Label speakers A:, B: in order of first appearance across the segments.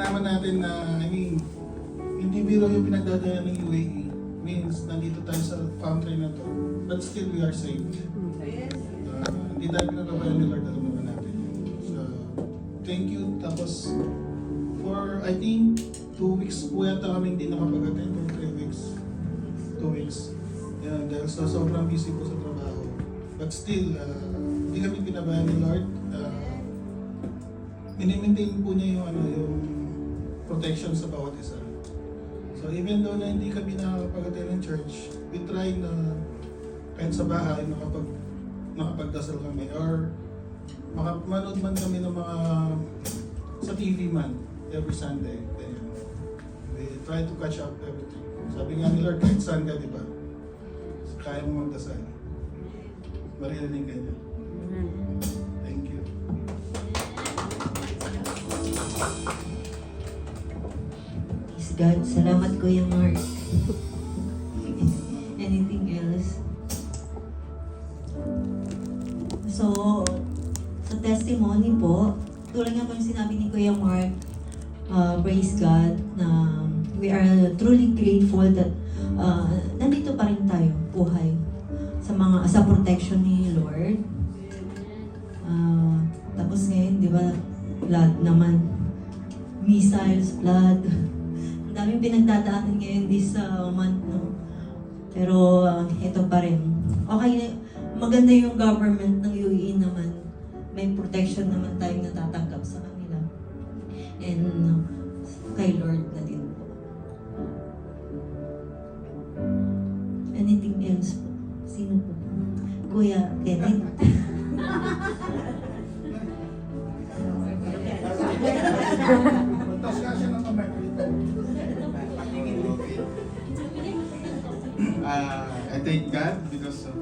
A: malaman natin na, hindi biro yung pinagdadala ng UAE. Means, nandito tayo sa country na to. But still, we are safe. Hindi tayo pinagabayan ni Lord, alam naman natin. So, thank you. Tapos, for, I think, 2 weeks po yata kami hindi nakapag-attend or 3 weeks. 2 weeks. Yeah, dahil sobrang busy po sa trabaho. But still, hindi kami pinabayaan ni Lord. Minimaintain po niya yung protection sa bawat isa. So even though na hindi kami nakakapag-attend ng church, we try na kahit sa bahay nakapagdasal kami or manood man kami ng mga sa TV man every Sunday. Then, we try to catch up everything. Sabi nga ni Lord, kahit saan ka, di ba? Kaya mo magdasal. Maririnig ka niya. Thank you.
B: Praise God. Salamat Kuya Mark. Anything else? So, sa testimony po, tulad nga po yung sinabi ni Kuya Mark, praise God, na we are truly grateful that nandito pa rin tayo, buhay, sa protection ni Lord. Tapos ngayon, di ba, flood naman, missiles, flood. Ang daming pinagdadaanan ngayon this month, no? Pero ito pa rin. Okay, maganda yung government ng UAE naman. May protection naman tayong natatanggap sa kanila. And kay Lord na din po. Anything else po? Sino po? Kuya Kenneth?
A: Magtas ka siya ng kamay dito.
C: I thank God because of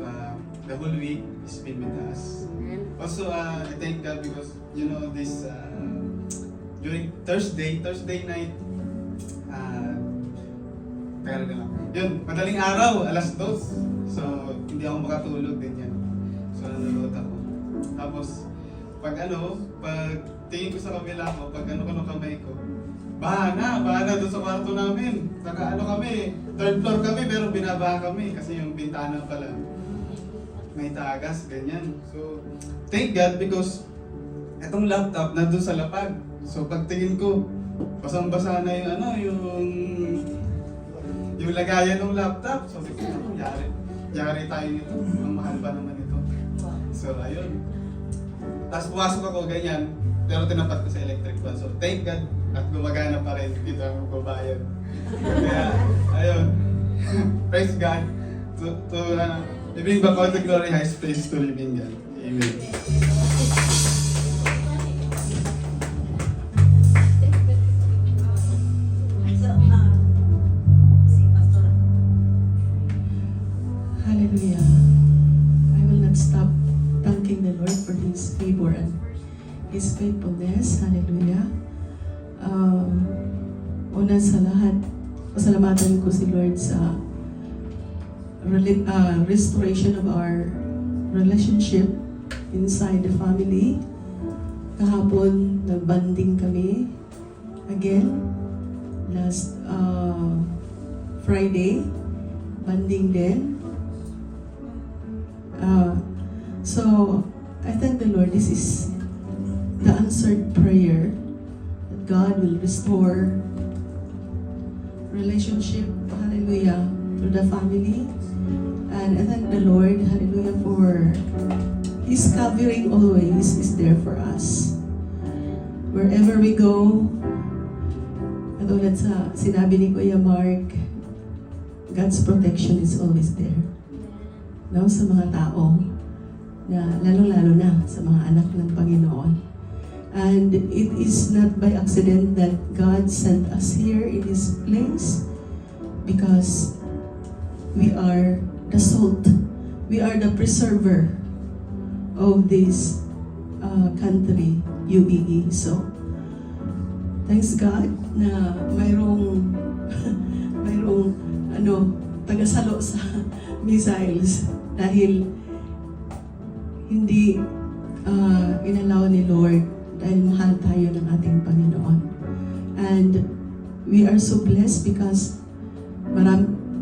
C: the whole week He's been with us. Also, I thank God because, you know, this during Thursday night, teka lang. Yun, madaling araw, alas 2. So, hindi ako makatulog din yan. So, nanonood ako. Tapos, pag tingin ko sa kabila ko, pag ko ng kamay ko, baha na doon sa kwarto namin. Saka kami, 3rd floor kami, pero binabaha kami kasi yung bintana pala may tagas, ganyan. So, thank God because itong laptop nandun sa lapag. So, pagtingin ko, basang-basa na yung lagayan ng laptop. So, yari tayo nito. Ang mahal pa naman ito. So, ayun. Tapos pumasok ako ganyan, pero tinapat ko sa electric fan. So, thank God at gumagana pa rin. Dito ang magbabayad. Kaya, ayun. Praise God. We bring back all the glory, highest praise to living God. Amen.
D: Hallelujah. I will not stop thanking the Lord for His favor and His faithfulness. Hallelujah. Una sa lahat, pasalamatan ko si Lord sa restoration of our relationship inside the family. Kahapon, nag-bonding kami again. Last Friday, bonding din. So, I thank the Lord. This is the answered prayer that God will restore relationship, hallelujah, to the family. And I thank the Lord, hallelujah, for His covering always is there for us. Wherever we go, katulad sa sinabi ni Kuya Mark, God's protection is always there. No, sa mga tao, na lalo-lalo na sa mga anak ng Panginoon. And it is not by accident that God sent us here in this place because we are the salt. We are the preserver of this country, UAE. So, thanks God na mayroong tagasalo sa missiles dahil hindi inalaw ni Lord dahil mahal tayo ng ating Panginoon. And we are so blessed because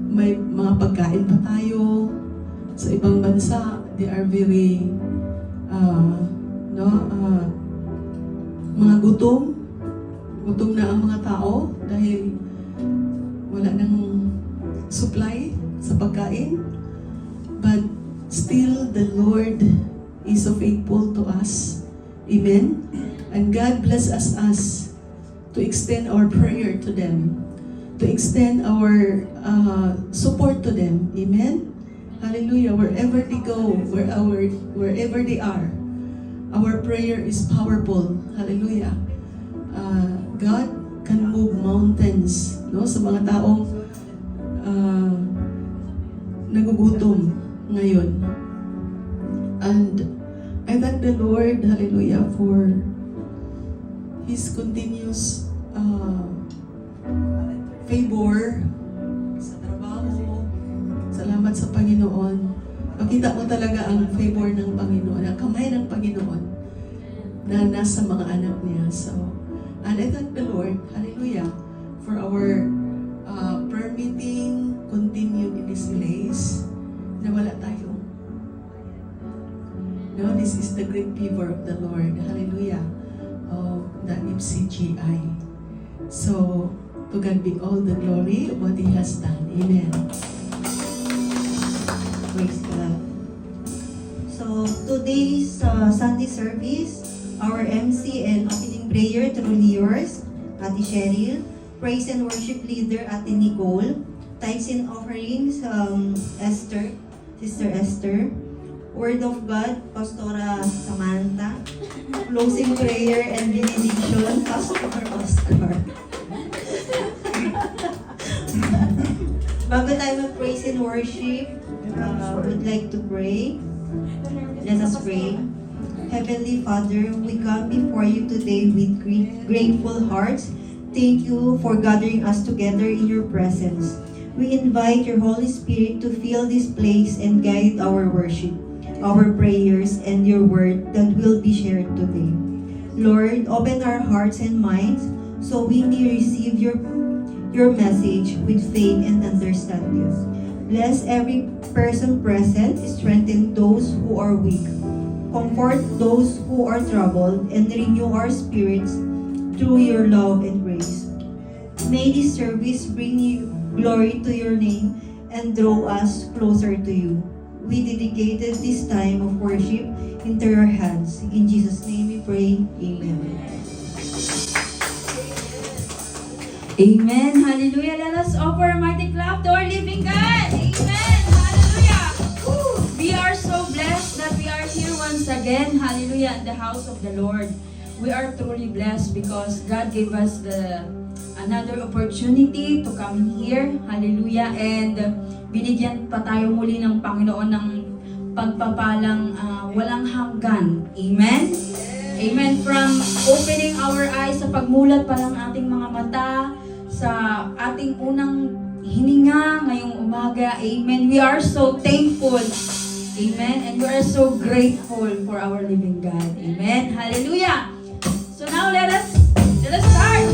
D: may mga pagkain pa tayo sa ibang bansa. They are very mga gutom na ang mga tao dahil wala nang supply sa pagkain. But still the Lord is so faithful to us. Amen. And God bless us to extend our prayer to them, to extend our support to them. Amen. Hallelujah. Wherever they go, wherever they are, our prayer is powerful. Hallelujah. God can move mountains, no, sa mga taong nagugutom ngayon. And I thank the Lord, hallelujah, for His continuous favor sa trabaho. Salamat sa Panginoon. Makita mo talaga ang favor ng Panginoon, ang kamay ng Panginoon na nasa mga anak niya. So, and I thank the Lord, hallelujah, for our prayer meeting continued in this place na wala tayo. No, this is the great favor of the Lord, hallelujah, of the MCGI. So, to God be all the glory of what He has done. Amen.
B: Praise God. So, today's Sunday service, our MC and opening prayer, truly yours, Ate Cheryl. Praise and worship leader, Ate Nicole. Tithes and offerings, Esther, Sister Esther. Word of God, Pastora Samantha. Closing prayer and benediction, Pastor Oscar. Bago tayo mag-praise and worship, would like to pray. Let us pray. Heavenly Father, we come before you today with grateful hearts. Thank you for gathering us together in your presence. We invite your Holy Spirit to fill this place and guide our worship, our prayers, and your word that will be shared today. Lord, open our hearts and minds so we may receive your message with faith and understanding. Bless every person present, strengthen those who are weak, comfort those who are troubled, and renew our spirits through your love and grace. May this service bring you glory to your name and draw us closer to you. We dedicated this time of worship into your hands. In Jesus' name we pray. Amen.
E: Amen. Hallelujah. Let us offer a mighty clap to our living God. Amen. Hallelujah. Woo. We are so blessed that we are here once again. Hallelujah. In the house of the Lord. We are truly blessed because God gave us another opportunity to come here. Hallelujah. And binigyan pa tayo muli ng Panginoon ng pagpapalang walang hanggan. Amen? Amen. From opening our eyes, sa pagmulat pa ng ating mga mata, sa ating unang hininga ngayong umaga. Amen. We are so thankful. Amen. And we are so grateful for our living God. Amen. Hallelujah. So now let us start.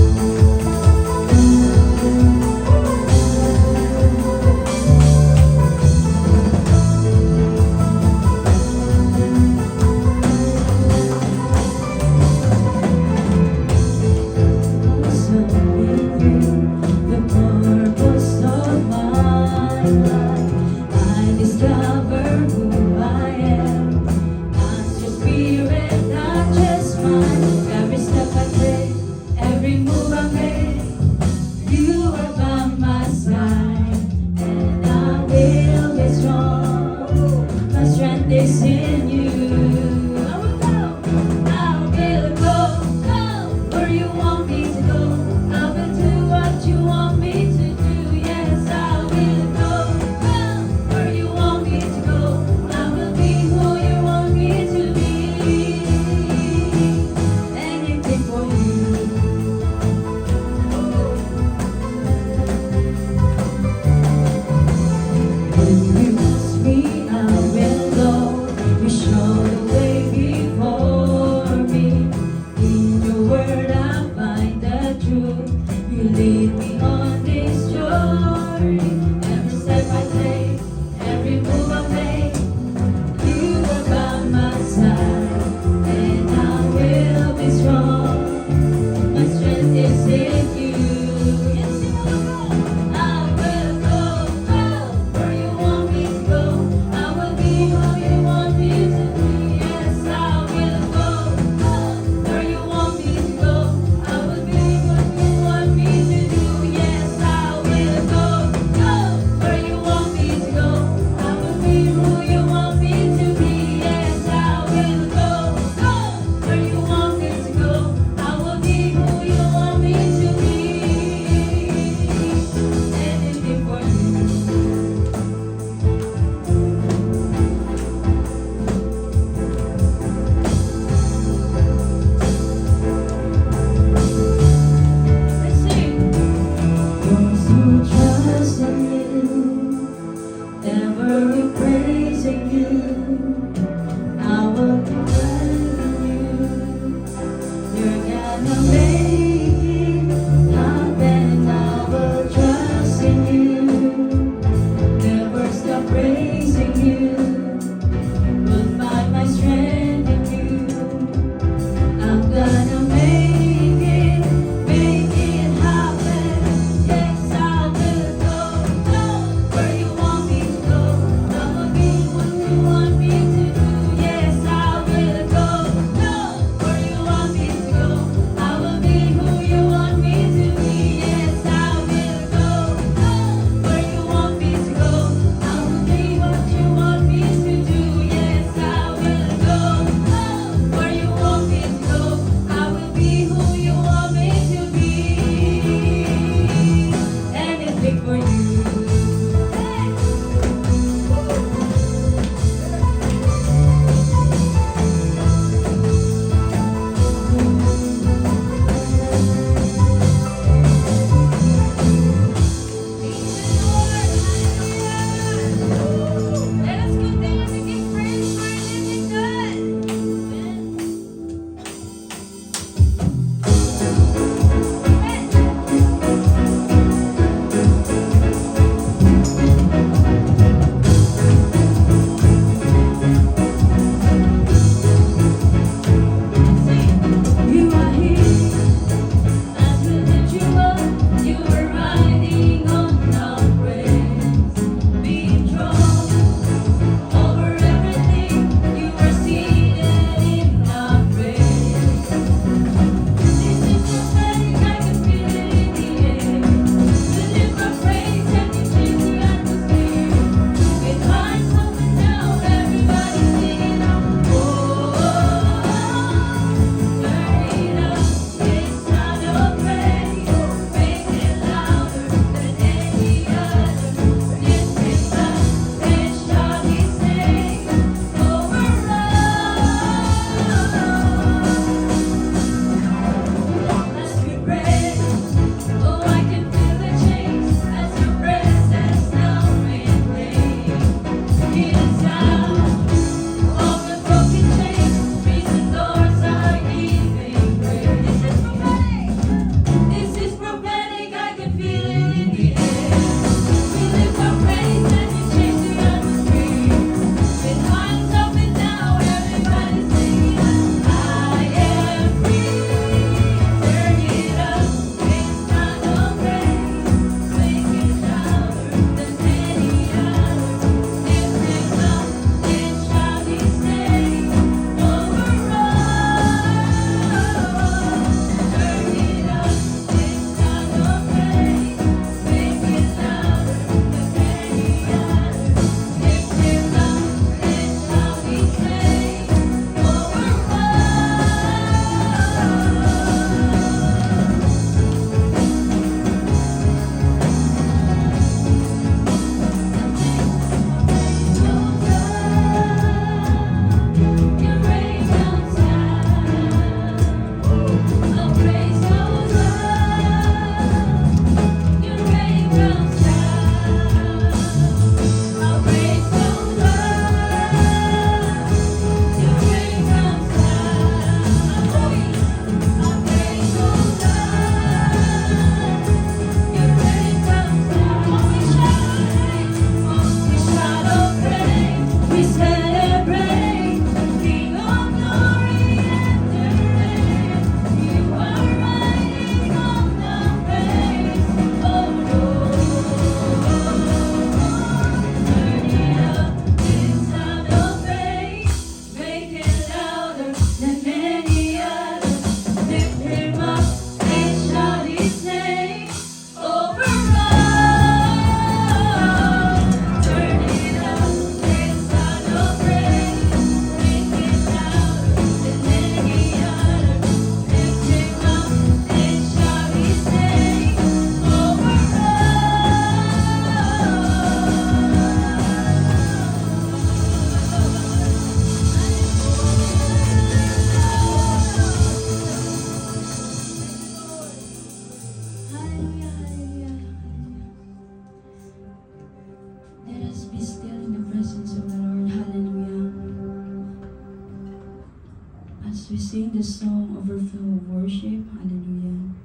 E: sing the song Overflow of Worship. Hallelujah.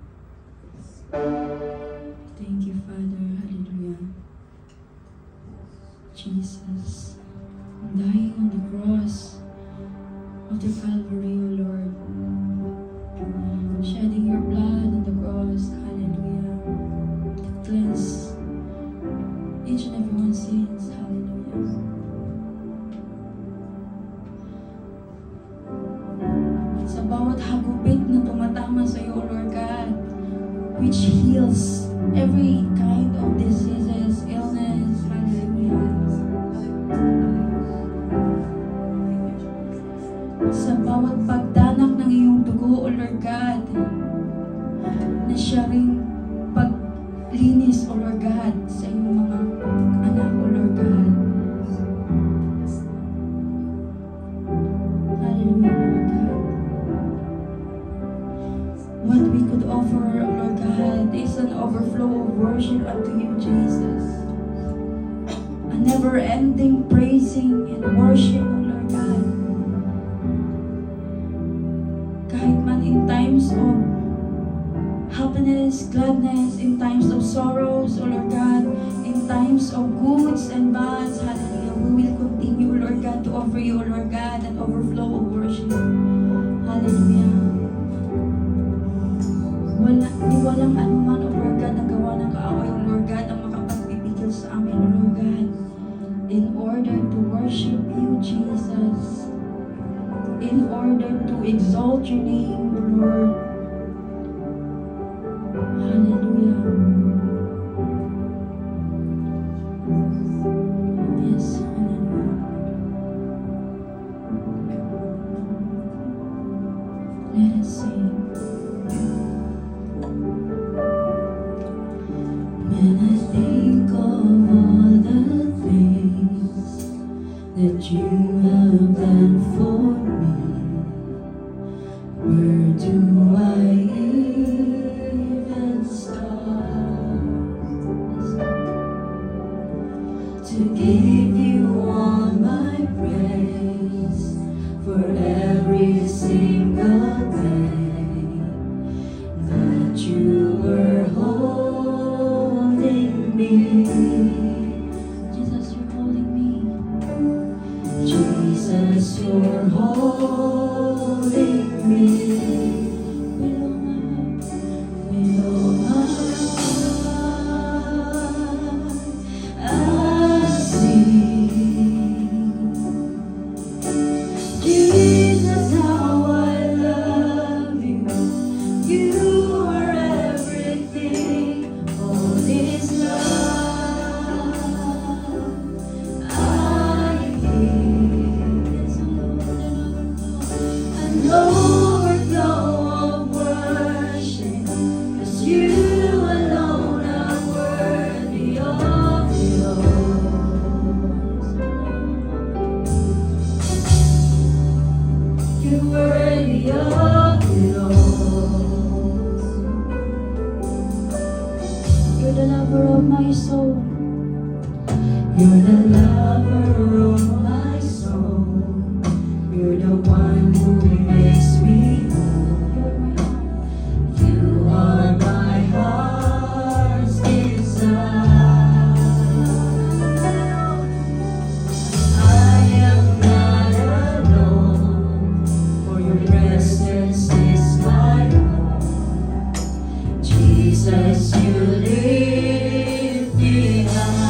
E: Thank you, Father. Hallelujah. Jesus, dying on the cross of the Calvary, O Lord. Shedding your blood on the cross. Hallelujah. To cleanse each and everyone's sins. Hallelujah. Sa bawat hagupit na tumatama sa iyo, Lord God, which heals every kind of diseases, illness. Hallelujah. Sa bawat pagdanak ng iyong dugo, O Lord God, na siya ring paglinis, O Lord God, sa iyong mga anak, O Lord God. Hallelujah, Lord God. What we could offer, O Lord God, is an overflow of worship unto you, Jesus. A never-ending praising and worship, O Lord God. Kahit man in times of happiness, gladness, in times of sorrows, O Lord God, in times of goods and bads, hallelujah, we will continue, Lord God, to offer you, O Lord God, an overflow of worship. Hallelujah. Walang anuman, O Lord God, na gawa ng kaaway, O Lord God, ang makapagpipigil sa amin, O Lord God, in order to worship you, Jesus. In order to exalt your name, O Lord. Hallelujah. Yes, hallelujah. Let us sing. When I think of all the things that you have done for me, where do I even start to give you all my praise for every single day that you were holding me? Jesus, you're holding me. Jesus, you're holding me. With all my heart, I sing. Jesus, how I love you. You are everything. All this love I give. An overflow of worship, 'cause you alone are worthy of it all. You're worthy of it all. You're the lover of my soul. You're the lover of my soul. You're the one who makes me whole. You are my heart's desire. I am not alone, for your presence is my home. Jesus, you lift me high.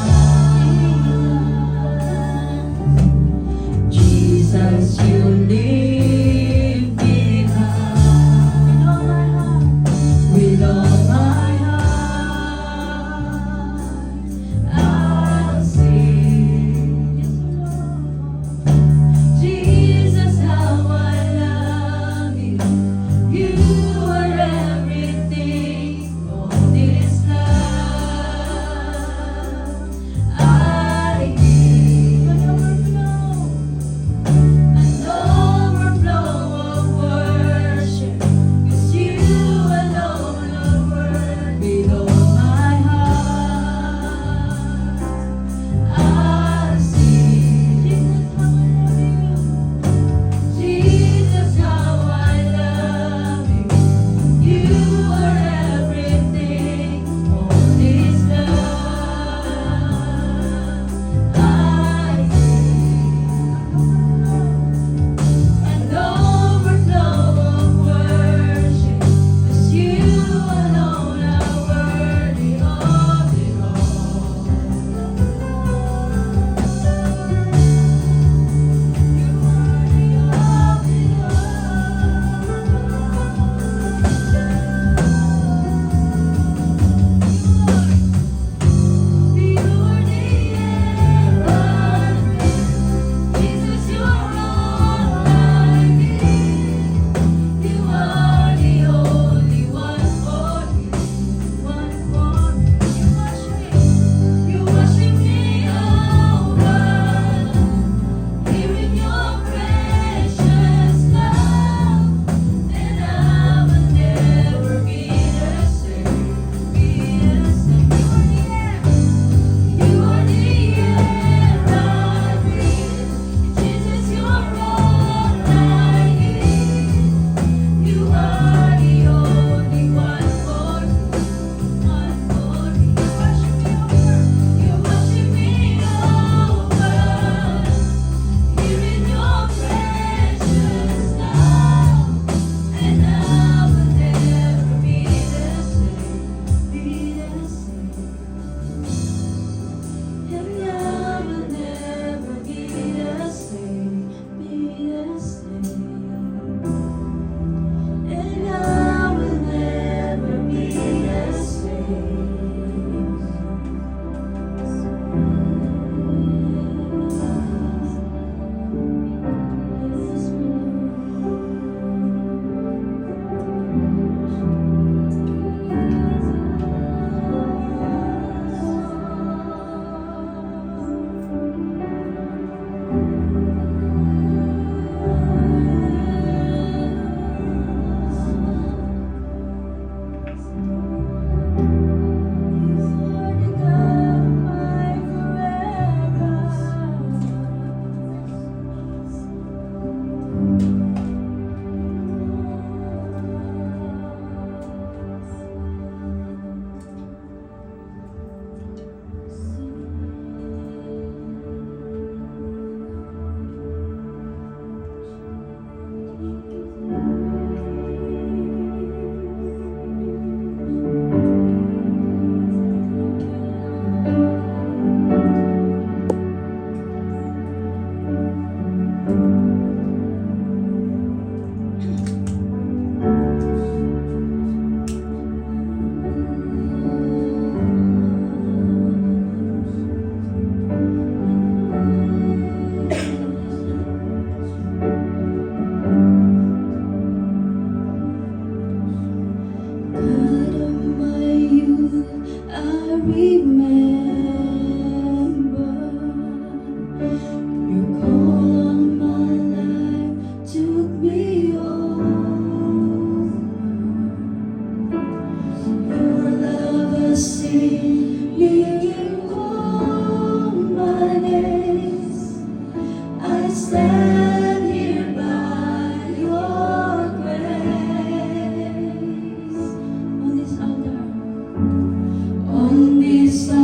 E: God of my youth, I remember your call on my life took me over. Your love has seen me all my days. I stand here by your grace. On this altar,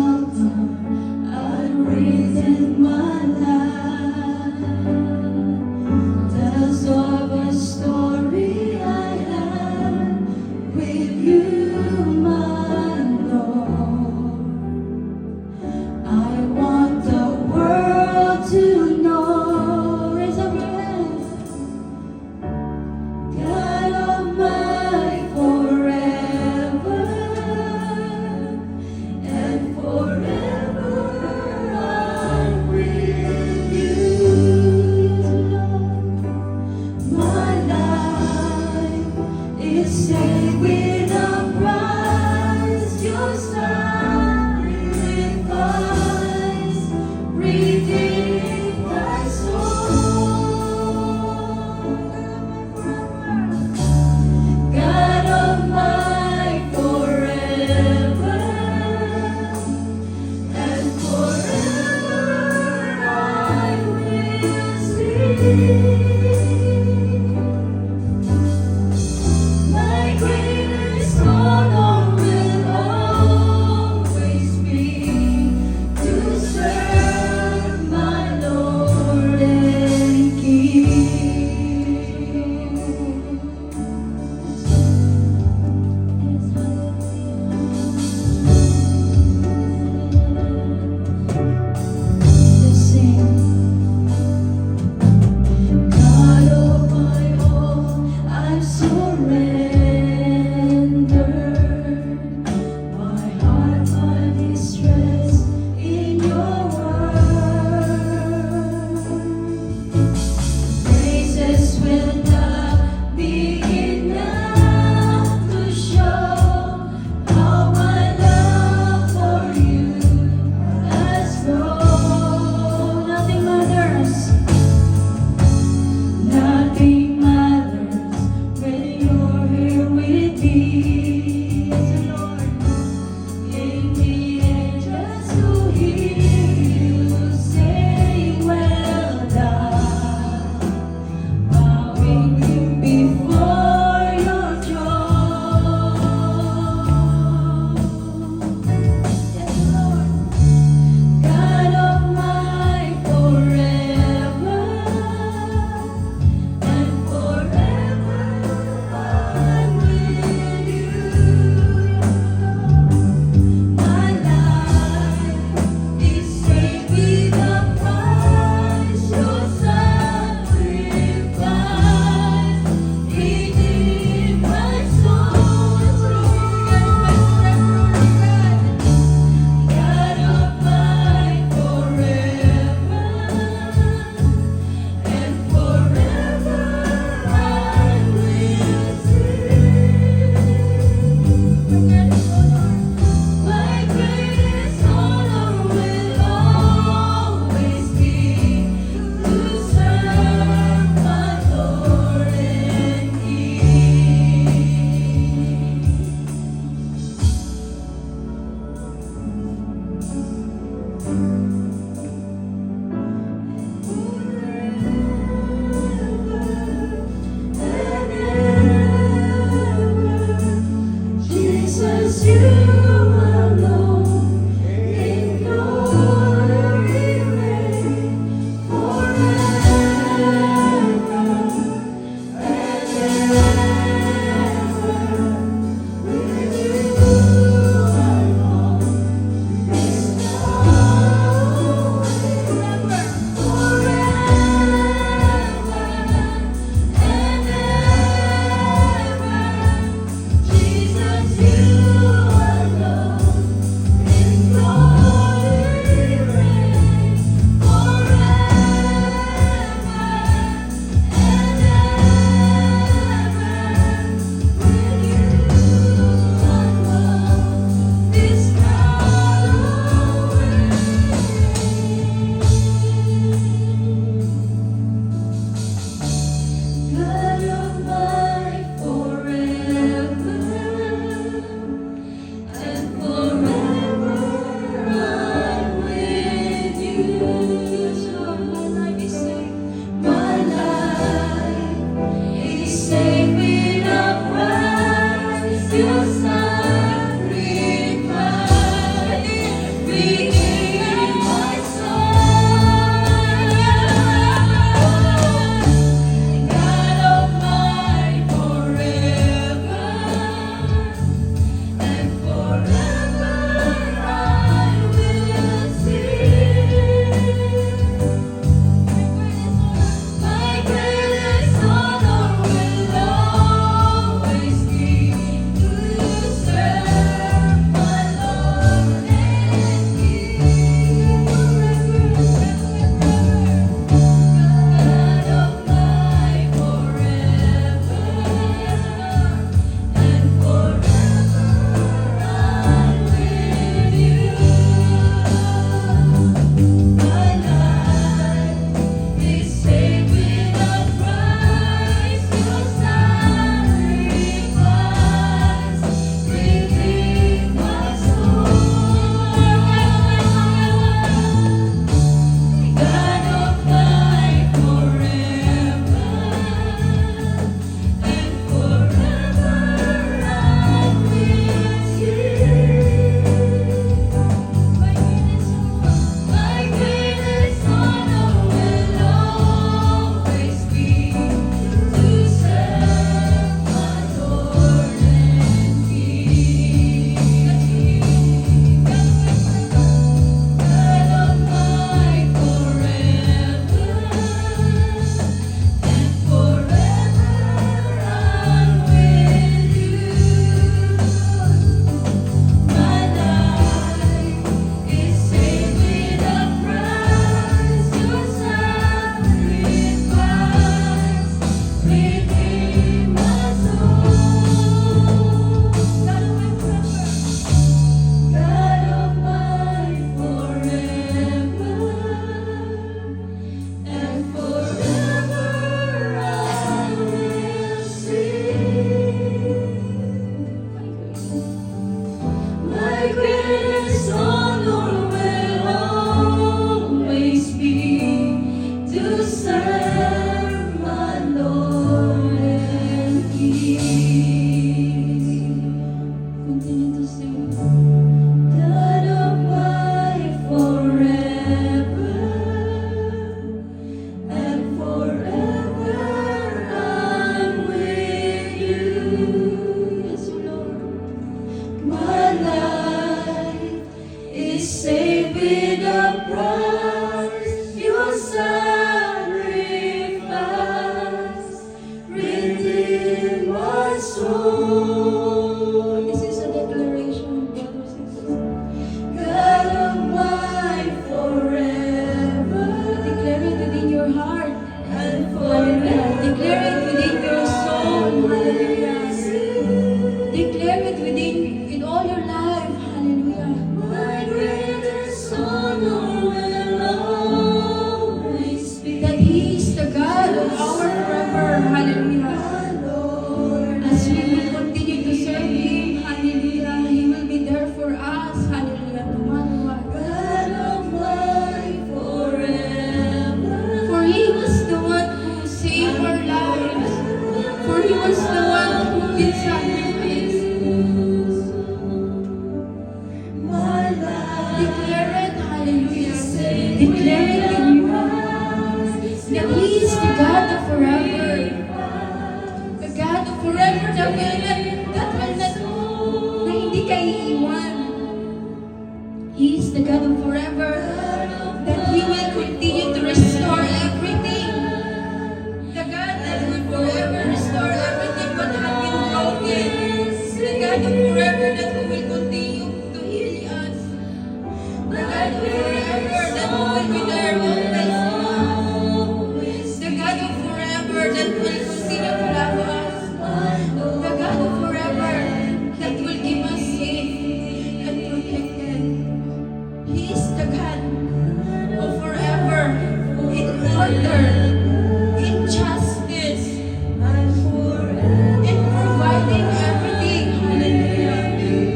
E: In providing everything. Hallelujah.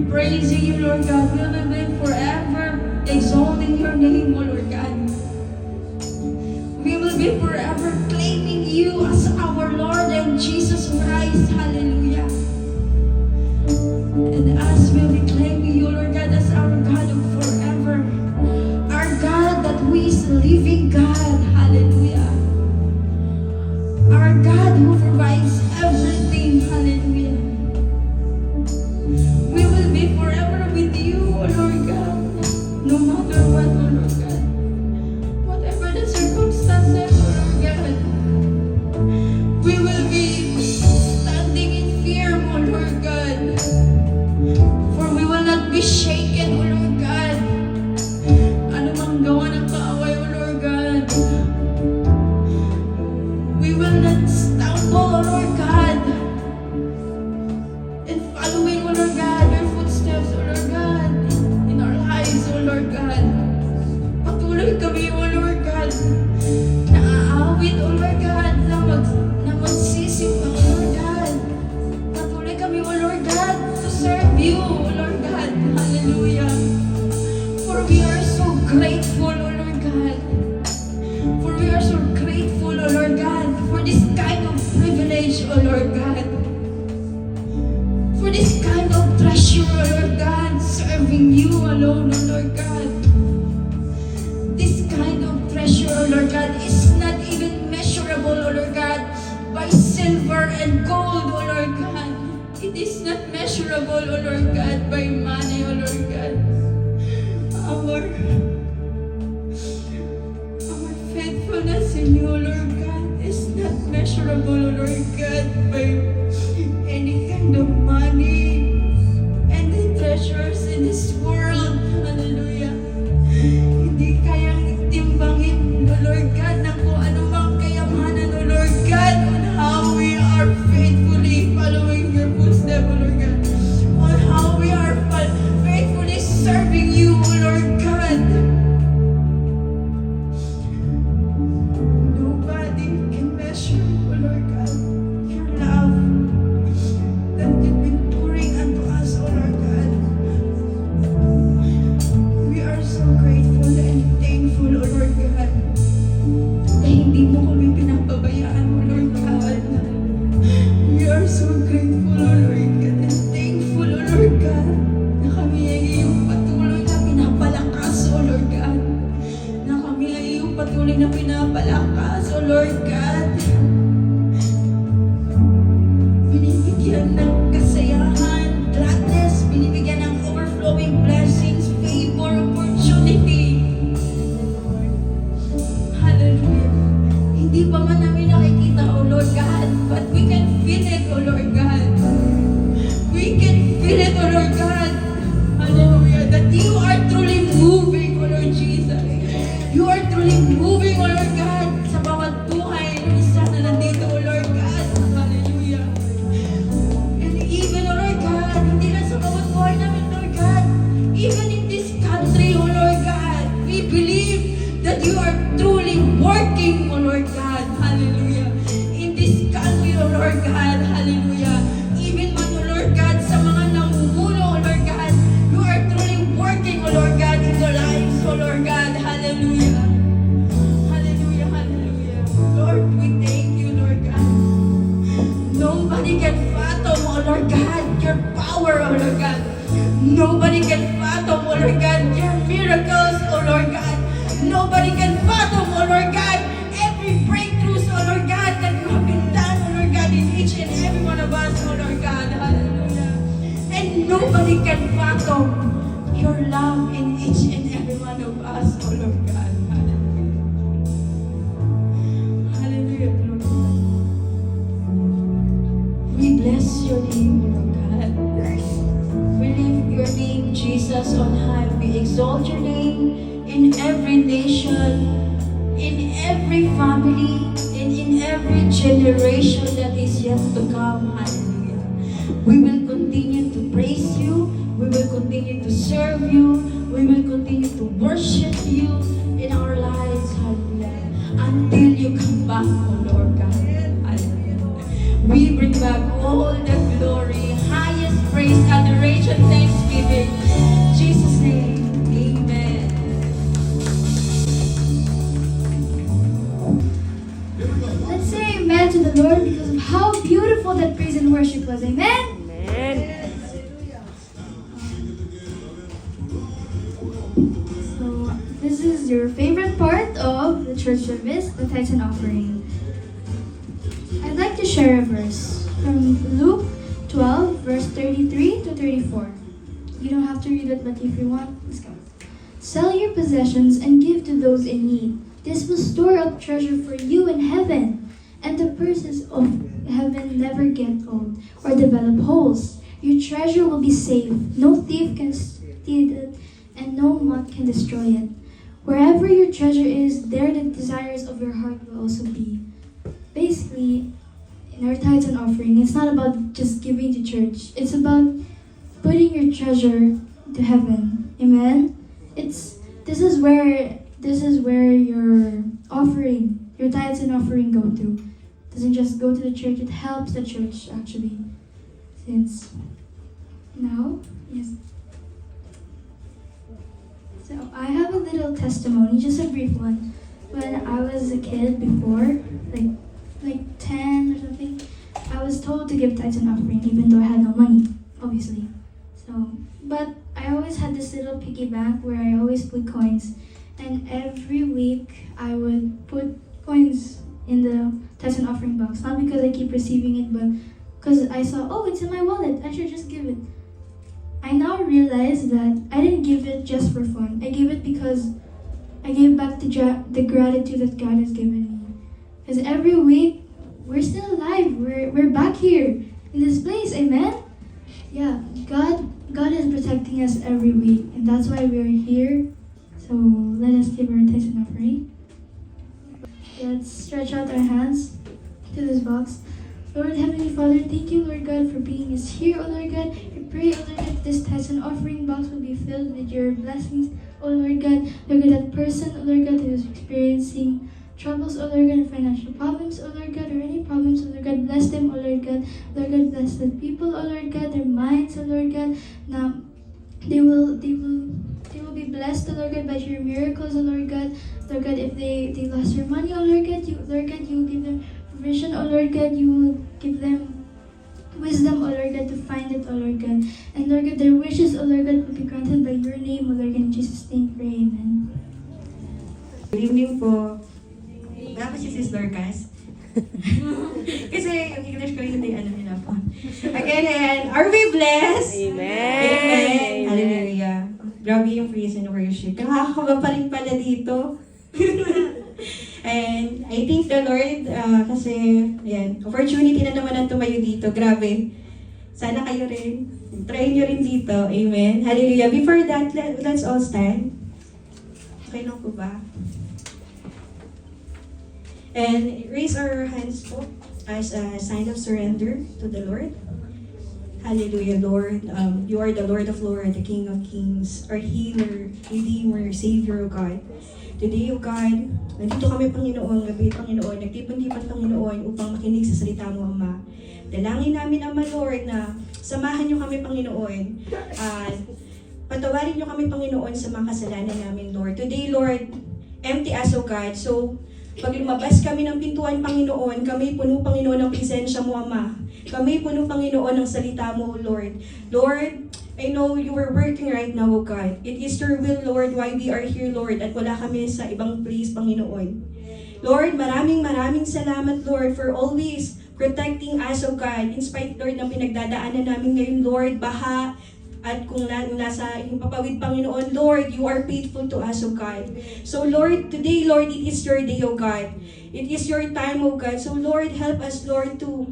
E: praising you, Lord God. We will be forever exalting your name, O Lord God. We will be forever claiming you as our Lord and Jesus Christ. Hallelujah. And as we'll be claiming you, Lord God, as our God of forever, our God that who is living God. Hallelujah. Our God who provides everything. Hallelujah. We will be forever with you, O Lord God. No matter what, O Lord God. Whatever the circumstances, O Lord God. We will be standing in fear, O Lord God. For we will not be shaken, O Lord God. Ano mang gawa ng kaaway, O Lord God. We will not stumble, O Lord God. In following, O Lord God, your footsteps, O Lord God. In our lives, O Lord God. Patuloy kami, O Lord God. Na aawit, O Lord God. Na magsisip, O Lord God. Patuloy kami, O Lord God, to serve you, O Lord God. Hallelujah. For we are so grateful, O Lord God. For we are so grateful, O Lord God, for this kind of privilege, O Lord God. For this kind of treasure, O Lord God, serving you alone, O Lord God. This kind of treasure, O Lord God, is not even measurable, O Lord God, by silver and gold, O Lord God. It is not measurable, O Lord God, by money, O Lord God. Our faithfulness in you, O Lord God, is not measurable, O Lord God, by any kind of money and the treasures in this world. Hallelujah. Hindi kayang timbangin, O Lord God, ng kung ano mang kayamanan, O Lord God, on how we are faithfully following your footsteps, O Lord God. On how we are faithfully serving you, O Lord God. Nobody can measure, O Lord God, your love that you've been pouring unto us, O Lord God. We are so grateful and thankful, O Lord God, na hindi mo kami pinapabayaan, O Lord God. We are so grateful, O Lord God, and thankful, O Lord God, na kami ay iyong patuloy na pinapalakas, O Lord God. Na kami ay iyong patuloy na pinapalakas, O Lord God. Binibigyan ng kasayahan, gladness, binibigyan ng overflowing blessings, favor, opportunity. Hallelujah. Hindi pa man namin nakikita, O Lord God, but we can feel it, O Lord God. We can feel it, O Lord God. Hallelujah. That you are truly moving, O Lord Jesus. You are truly moving, O Lord God, sa bawat buhay ng isa na nandito, O Lord God. Hallelujah. And even, O Lord God, hindi lang sa bawat buhay namin, Lord God, even in this country, O Lord God, we believe that you are truly working, O Lord God. Hallelujah. In this country, O Lord God. Hallelujah. Even man, O Lord God, sa mga namumuno, O Lord God, you are truly working, O Lord God, in their lives, O Lord God. Hallelujah. Hallelujah. Hallelujah. Lord, we thank you, Lord God. Nobody can fathom, O Lord God, your power, O Lord God. Nobody can fathom, O Lord God, your miracles, O Lord God. Nobody can fathom, O Lord God, every breakthroughs, O Lord God, that you have been done, O Lord God, in each and every one of us, O Lord God. Hallelujah. And nobody can fathom your love in each and every one of us, O Lord God. Hallelujah. Hallelujah, Lord God. We bless your name, Lord God. We lift your name, Jesus, on high. We exalt your name in every nation, in every family, and in every generation that is yet to come. Hallelujah. We will continue to praise you. We will continue to serve you. We will continue to worship you in our lives. Hallelujah. Until you come back, O Lord God. Hallelujah. We bring back all the glory, highest praise, adoration, thanksgiving.
F: beautiful that praise and worship was. Amen? So, this is your favorite part of the church service, the tithes and offering. I'd like to share a verse from Luke 12, verse 33 to 34. You don't have to read it, but if you want, let's go. Sell your possessions and give to those in need. This will store up treasure for you in heaven, and the purses of heaven never get old or develop holes. Your treasure will be safe. No thief can steal it, and no moth can destroy it. Wherever your treasure is, there the desires of your heart will also be. Basically, in our tithes and offering, it's not about just giving to church. It's about putting your treasure to heaven. Amen? This is where your offering, your tithes and offering go to. It doesn't just go to the church, it helps the church actually. Since now, yes. So I have a little testimony, just a brief one. When I was a kid before, like 10 or something, I was told to give tithes and offering even though I had no money, obviously. But I always had this little piggy bank where I always put coins. And every week I would put coins in the tithes and offering box. Not because I keep receiving it, but because I saw, oh, it's in my wallet, I should just give it. I now realize that I didn't give it just for fun. I gave it because I gave back the gratitude that God has given me. Because every week, we're still alive. We're back here in this place. Amen? Yeah, God is protecting us every week. And that's why we're here. So let us give our tithes and offering. Let's stretch out our hands to this box. Lord Heavenly Father, thank you, Lord God, for being us here, oh Lord God. I pray, oh Lord God, this tithes and offering box will be filled with your blessings, oh Lord God. Lord God, that person, oh Lord God, who is experiencing troubles, oh Lord God, financial problems, oh Lord God, or any problems, oh Lord God, bless them, oh Lord God. Lord God, bless the people, oh Lord God, their minds, oh Lord God. Now, they will be blessed, oh Lord God, by your miracles, oh Lord God. Lord God, if they lost their money, oh Lord God, you will give them provision, oh Lord God. You will give them wisdom, oh Lord God, to find it, oh Lord God. And Lord God, their wishes, oh Lord God, will be granted by your name, oh Lord God. In Jesus' name, pray, amen.
G: Good evening po. Dapat si Sis Dorcas. Kasi yung English ko hindi nila po. Again, and are we blessed? Amen. Hallelujah. Grabe yung praise and worship. Nakakaba pa rin pala dito. And I thank the Lord kasi yan, opportunity na naman ang tumayo dito. Grabe. Sana kayo rin. Try nyo rin dito. Amen. Hallelujah. Before that, let's all stand. Okay lang po ba? And raise our hands po as a sign of surrender to the Lord. Hallelujah, Lord. You are the Lord of Lords, the King of Kings, our healer, Redeemer, Savior, O God. Today, O God, nandito kami, Panginoon, gabi, Panginoon, nagtipon-tipon, Panginoon, upang makinig sa salita mo, Ama. Dalangin namin, Ama, Lord, na samahan niyo kami, Panginoon, at patawarin niyo kami, Panginoon, sa mga kasalanan namin, Lord. Today, Lord, empty us, O God. So, pag lumabas kami ng pintuan, Panginoon, kami puno, Panginoon, ng presensya mo, Ama. Kami puno, Panginoon, ng salita mo, Lord. Lord, I know you are working right now, O God. It is your will, Lord, why we are here, Lord, at wala kami sa ibang place, Panginoon. Lord, maraming salamat, Lord, for always protecting us, O God. In spite, Lord, ng pinagdadaanan namin ngayon, Lord, baha, at kung nasa iyong papawid, Panginoon, Lord, you are faithful to us, O God. So, Lord, today, Lord, it is your day, O God. It is your time, O God. So, Lord, help us, Lord, to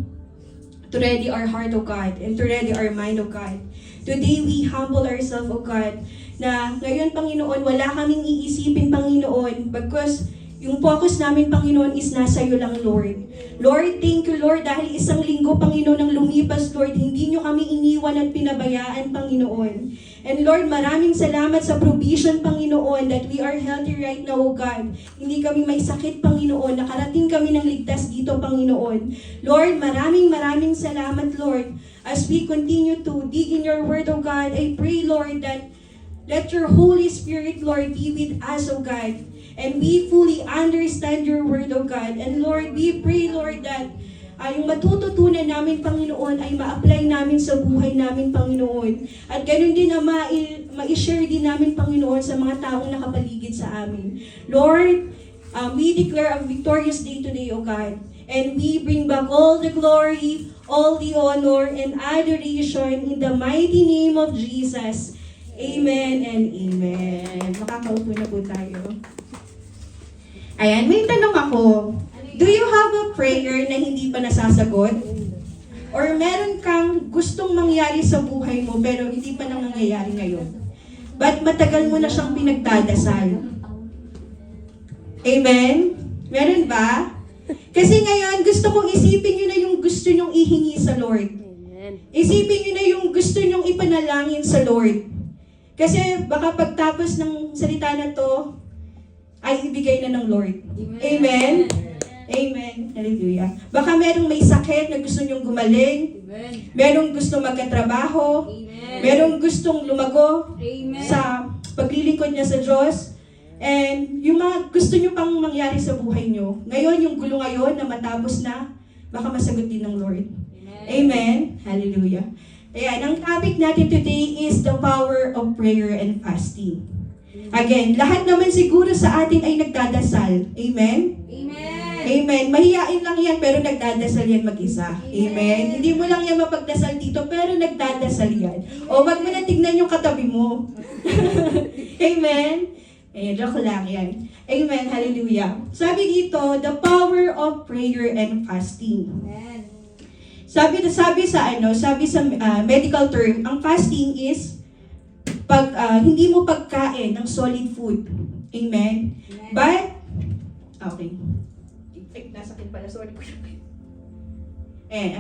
G: ready our heart, O God, and to ready our mind, O God. Today, we humble ourselves, O God, na ngayon, Panginoon, wala kaming iisipin, Panginoon, because yung focus namin, Panginoon, is nasa iyo lang, Lord. Lord, thank you, Lord, dahil isang linggo, Panginoon, ang lumipas, Lord, hindi nyo kami iniwan at pinabayaan, Panginoon. And Lord, maraming salamat sa provision, Panginoon, that we are healthy right now, O God. Hindi kami may sakit, Panginoon. Nakarating kami ng ligtas dito, Panginoon. Lord, maraming salamat, Lord. As we continue to dig in your word, O God, I pray, Lord, that let your Holy Spirit, Lord, be with us, O God. And we fully understand your word, O God. And Lord, we pray, Lord, that yung matututunan namin, Panginoon, ay ma-apply namin sa buhay namin, Panginoon. At ganun din na ma-share din namin, Panginoon, sa mga taong nakapaligid sa amin. Lord, we declare a victorious day today, O God. And we bring back all the glory, all the honor, and adoration in the mighty name of Jesus. Amen and amen. Makakaupo na po tayo. Ayan, may tanong ako. Do you have a prayer na hindi pa nasasagot? Or meron kang gustong mangyari sa buhay mo pero hindi pa nang nangyayari ngayon? But matagal mo na siyang pinagdadasal? Amen? Meron ba? Kasi ngayon, gusto kong isipin nyo na yung gusto nyong ihingi sa Lord. Isipin nyo na yung gusto nyong ipanalangin sa Lord. Kasi baka pagtapos ng salita na to, ay ibigay na ng Lord. Amen? Amen. Hallelujah. Baka merong may sakit na gusto nyong gumaling.
E: Amen.
G: Merong gusto magkatrabaho.
E: Amen.
G: Merong gustong lumago
E: Amen.
G: sa paglilingkod niya sa Diyos. And yung mga gusto nyo pang mangyari sa buhay nyo. Ngayon, yung gulo ngayon na matapos na, baka masagot din ng Lord. Amen. Hallelujah. Ayan, ang topic natin today is the power of prayer and fasting. Again, lahat naman siguro sa atin ay nagdadasal. Amen?
E: Amen.
G: Amen. Mahiyain lang yan, pero nagdadasal yan mag-isa. Amen. Hindi mo lang yan mapagdasal dito, pero nagdadasal yan. O wag mo na tignan yung katabi mo. Amen. Joke lang yan. Amen. Hallelujah. Sabi dito, the power of prayer and fasting.
E: Amen.
G: Sabi sa medical term, ang fasting is pag hindi mo pagkain ng solid food. Amen. But okay. Ay, nasakit pala. Sorry po.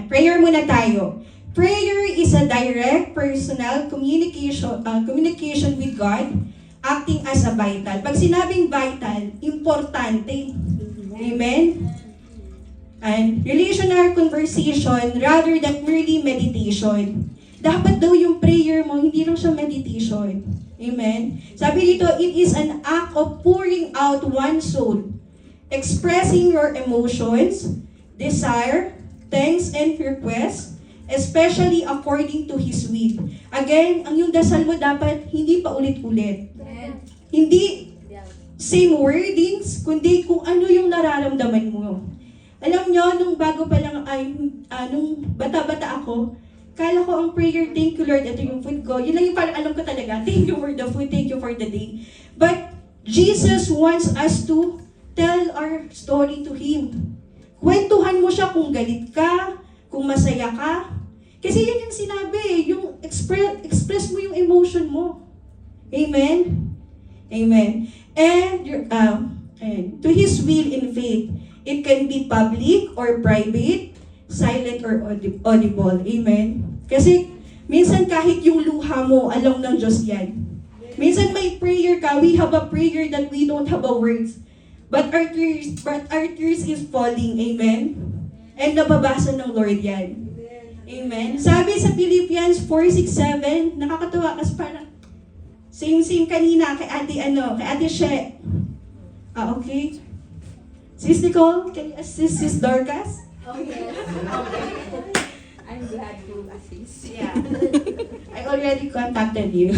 G: Prayer muna tayo. Prayer is a direct personal communication with God, acting as a vital. Pag sinabing vital, importante. Amen? And relational conversation rather than merely meditation. Dapat daw yung prayer mo, hindi lang siya meditation. Amen? Sabi dito, it is an act of pouring out one's soul, expressing your emotions, desire, thanks, and requests, especially according to His will. Again, ang yung dasal mo dapat hindi pa ulit-ulit. Hindi same wordings, kundi kung ano yung nararamdaman mo. Alam nyo, nung bago pa lang nung bata-bata ako, kala ko ang prayer, thank you Lord, ito yung food ko. Yun lang yung parang alam ko talaga, thank you for the food, thank you for the day. But Jesus wants us to tell our story to Him. Kwentuhan mo siya kung galit ka, kung masaya ka. Kasi yun yung sinabi, yung express mo yung emotion mo. Amen? Amen. And to His will in faith, it can be public or private, silent or audible. Amen? Kasi minsan kahit yung luha mo, alam ng Diyos yan. Minsan may prayer ka, we have a prayer that we don't have a words. But our tears is falling. Amen? And nababasa ng Lord yan. Amen? Sabi sa Philippians 4:6-7, nakakatawa kasi parang same kanina kay Ate She. Okay. Sis Nicole, can you assist Sis Dorcas?
E: Okay. I'm glad to assist.
G: Yeah. I already contacted you.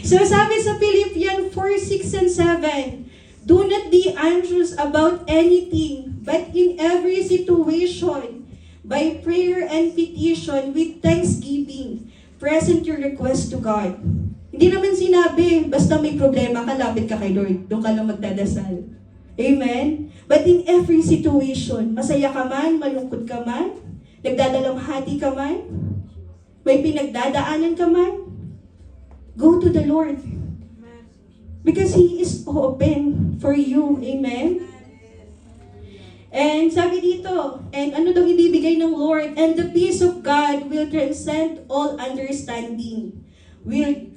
G: So sabi sa Philippians 4:6-7, do not be anxious about anything, but in every situation, by prayer and petition with thanksgiving, present your request to God. Hindi naman sinabi, basta may problema ka, lapit ka kay Lord, doon ka lang magdadasal. Amen? But in every situation, masaya ka man, malungkot ka man, nagdadalamhati ka man, may pinagdadaanan ka man, go to the Lord. Because He is open for you. Amen? And sabi dito, and ano daw ibibigay ng Lord? And the peace of God will transcend all understanding. Will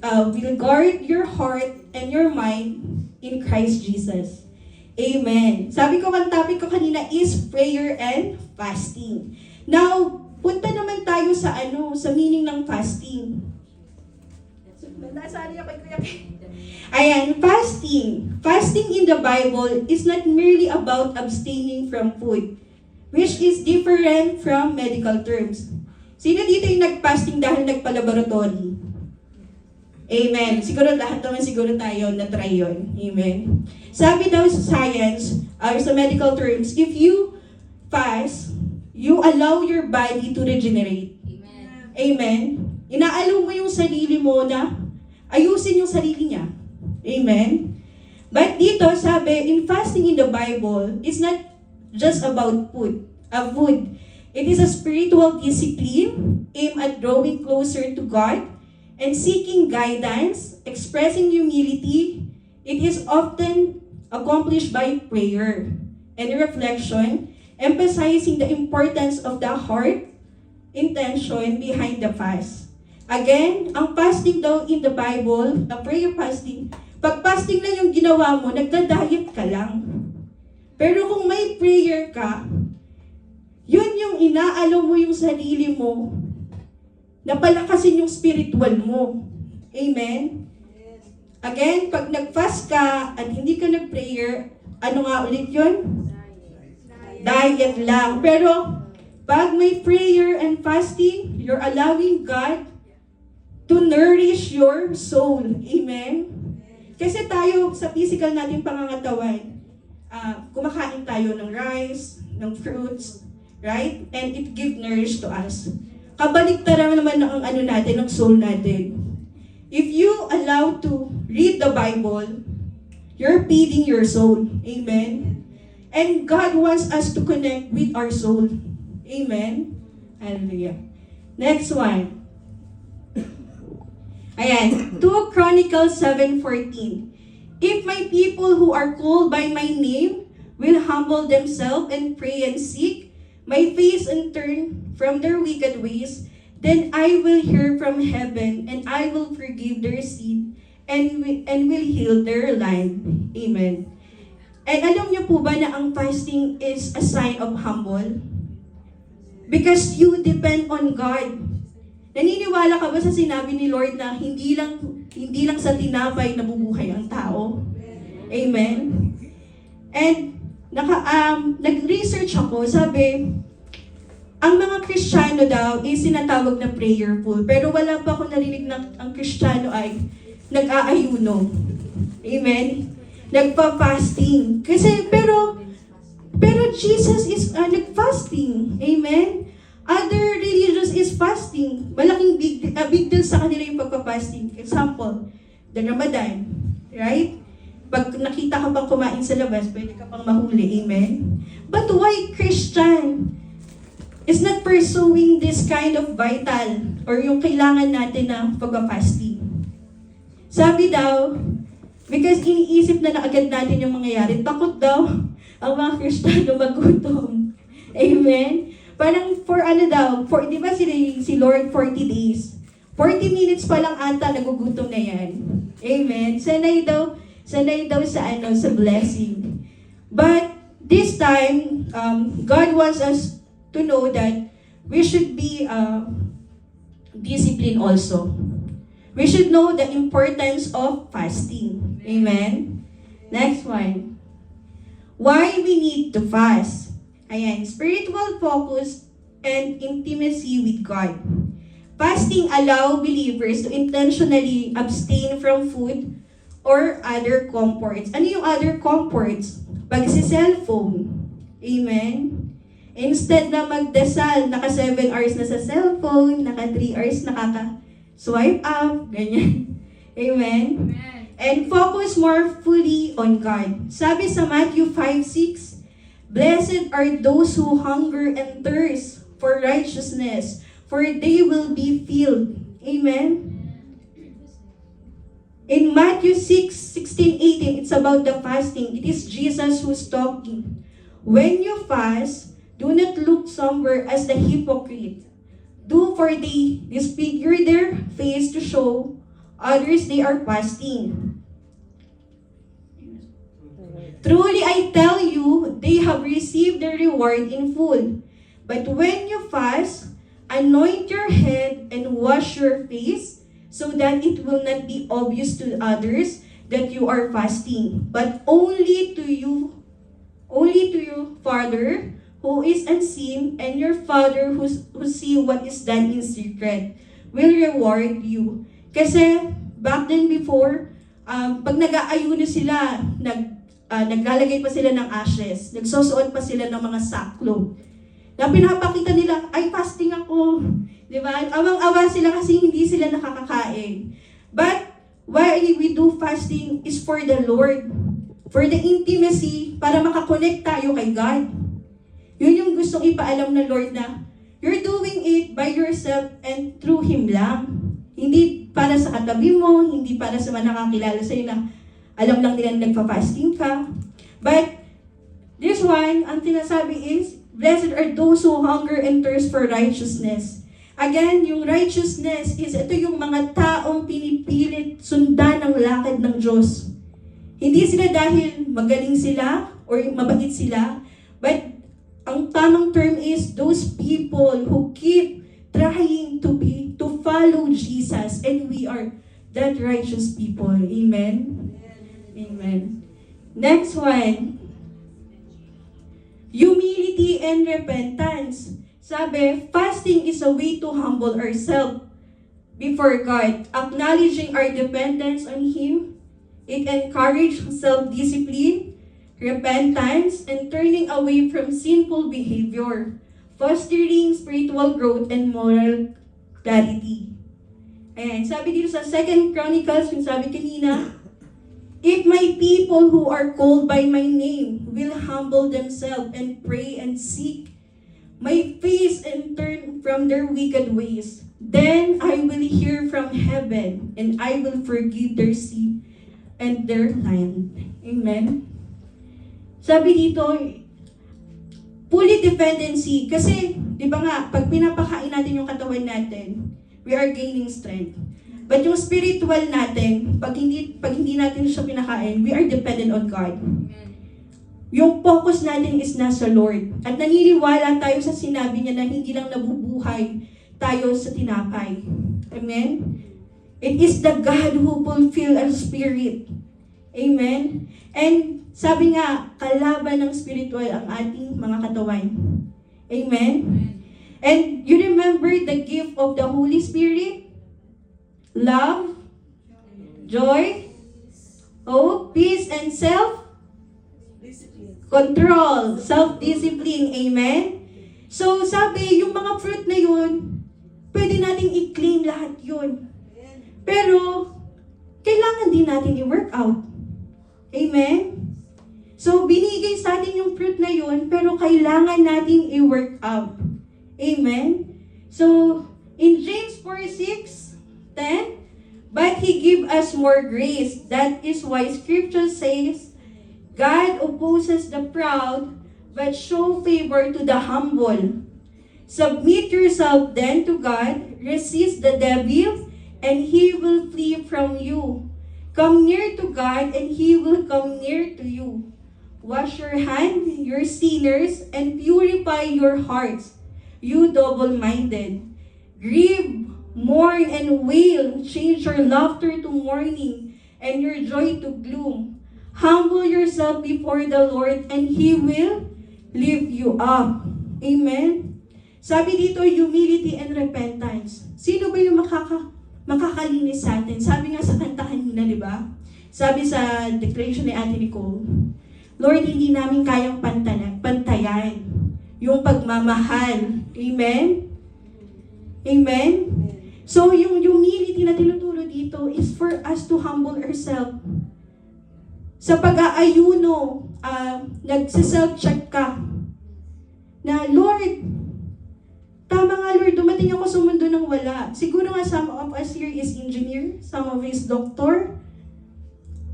G: guard your heart and your mind in Christ Jesus. Amen. Sabi ko, ang topic ko kanina is prayer and fasting. Now, punta naman tayo sa sa meaning ng fasting. Nasali ako kay Kuya. Ayan, fasting. Fasting in the Bible is not merely about abstaining from food, which is different from medical terms. Sino dito yung nag-fasting dahil nagpa-laboratory? Amen. Siguro lahat naman siguro tayo na-try yun. Amen. Sabi daw sa science, sa medical terms, if you fast, you allow your body to regenerate.
E: Amen.
G: Amen. Inaalaw mo yung sarili mo na ayusin yung sarili niya. Amen. But dito, sabi, in fasting in the Bible, it's not just about food. It is a spiritual discipline aimed at drawing closer to God and seeking guidance, expressing humility. It is often accomplished by prayer and reflection, emphasizing the importance of the heart intention behind the fast. Again, ang fasting daw in the Bible, the prayer fasting, pag fasting lang yung ginawa mo, nagda-diet ka lang. Pero kung may prayer ka, yun yung inaalaw mo yung sarili mo, napalakasin yung spiritual mo. Amen? Again, pag nag-fast ka at hindi ka nag-prayer, ano nga ulit yun? Diet lang. Pero, pag may prayer and fasting, you're allowing God to nourish your soul. Amen? Kasi tayo, sa physical natin pangangatawan, kumakain tayo ng rice, ng fruits, right? And it give nourish to us. Kabaliktaran naman ng ano natin, ng soul natin. If you allow to read the Bible, you're feeding your soul. Amen? And God wants us to connect with our soul. Amen? Hallelujah. Next one. Ayan, 2 Chronicles 7:14. If my people who are called by my name will humble themselves and pray and seek my face and turn from their wicked ways, then I will hear from heaven and I will forgive their sin and will heal their land. Amen. And alam niyo po ba na ang fasting is a sign of humble? Because you depend on God. Naniniwala ka ba sa sinabi ni Lord na hindi lang sa tinapay nabubuhay ang tao? Amen. And nag-research ako, sabi, ang mga Kristiyano daw is sinatawag na prayerful, pero wala pa ako narinig na ang Kristiyano ay nag-aayuno. Amen. Nagpa-fasting. Pero Jesus is nag-fasting. Amen. Other religions is fasting. Malaking big deal sa kanila yung pagpa-fasting. Example, the Ramadan. Right? Pag nakita ka bang kumain sa labas, pwede ka pang mahuli. Amen? But why Christian is not pursuing this kind of vital or yung kailangan natin na pagpa-fasting? Sabi daw, because iniisip na agad natin yung mangyayari, takot daw ang mga Kristiyano magutom. Amen? Parang di ba si Lord 40 days? 40 minutes pa lang ata nagugutom na yan. Amen? Sanay daw sa blessing. But this time, God wants us to know that we should be disciplined also. We should know the importance of fasting. Amen? Next one. Why we need to fast? Ayan, spiritual focus and intimacy with God. Fasting allow believers to intentionally abstain from food or other comforts. Ano yung other comforts? Pagsi-cellphone. Amen? Instead na magdasal, naka 7 hours na sa cellphone, naka 3 hours nakaka-swipe up, ganyan. Amen? And focus more fully on God. Sabi sa Matthew 5:6, blessed are those who hunger and thirst for righteousness, for they will be filled. Amen? In Matthew 6:16-18, it's about the fasting. It is Jesus who's talking. When you fast, do not look somber as the hypocrite. Do for they disfigure their face to show others they are fasting. Truly I tell you, they have received their reward in full. But when you fast, anoint your head and wash your face, so that it will not be obvious to others that you are fasting, but only to you, Father, who is unseen, and your Father who see what is done in secret will reward you. Kasi back then before, pag nag-aayuno sila, naglalagay pa sila ng ashes, nagsusuot pa sila ng mga sackcloth. Na pinapakita nila, ay fasting ako. Di ba? Awang-awa sila kasi hindi sila nakakakain. But why we do fasting is for the Lord. For the intimacy, para makakonect tayo kay God. Yun yung gustong ipaalam ng Lord na you're doing it by yourself and through Him lang. Hindi para sa katabi mo, hindi para sa mga nakakilala sa'yo na alam lang nila na nagpa-fasting ka. But this one, ang tinasabi is, blessed are those who hunger and thirst for righteousness. Again, yung righteousness is ito yung mga taong pinipilit sundan ang lakad ng Diyos. Hindi sila dahil magaling sila or mabait sila, but ang tamang term is those people who keep trying to follow Jesus, and we are that righteous people. Amen? Amen. Next one. Humility and repentance. Sabi, fasting is a way to humble ourselves before God, acknowledging our dependence on Him. It encourages self-discipline, repentance, and turning away from sinful behavior, fostering spiritual growth and moral clarity. Ayan, sabi dito sa 2 Chronicles, yung sabi kanina, if my people who are called by my name will humble themselves and pray and seek my face and turn from their wicked ways, then I will hear from heaven and I will forgive their sin and their land. Amen? Sabi dito, fully dependency. Kasi, di ba nga, pag pinapakain natin yung katawan natin, we are gaining strength. But yung spiritual natin, pag hindi natin siya pinakain, we are dependent on God. Yung focus natin is nasa Lord. At naniniwala tayo sa sinabi niya na hindi lang nabubuhay tayo sa tinapay. Amen? It is the God who fulfill our spirit. Amen? And sabi nga, kalaban ng spiritual ang ating mga katawan. Amen? And you remember the gift of the Holy Spirit? Love, joy, hope, peace, and self-control, self-discipline. Amen? So, sabi, yung mga fruit na yun, pwede nating i-claim lahat yun. Pero, kailangan din natin i-work out. Amen? So, binigay sa atin yung fruit na yun, pero kailangan natin i-work out. Amen? So, in James 4:6, 10, but He give us more grace. That is why Scripture says, God opposes the proud, but show favor to the humble. Submit yourself then to God, resist the devil, and he will flee from you. Come near to God, and He will come near to you. Wash your hands, you sinners, and purify your hearts, you double-minded. Grieve, mourn, and wail. Change your laughter to mourning, and your joy to gloom. Humble yourself before the Lord, and He will lift you up. Amen? Sabi dito, humility and repentance. Sino ba yung makakalinis sa atin? Sabi nga sa kanta kanina, di ba? Sabi sa declaration ni Ate Nicole, Lord, hindi namin kayang pantayan yung pagmamahal. Amen? Amen? So, yung humility na tinuturo dito is for us to humble ourselves. Sa pag-aayuno, nagsiself-check ka na, Lord, tama nga Lord, dumating ako sa mundo ng wala. Siguro nga some of us here is engineer, some of us doctor.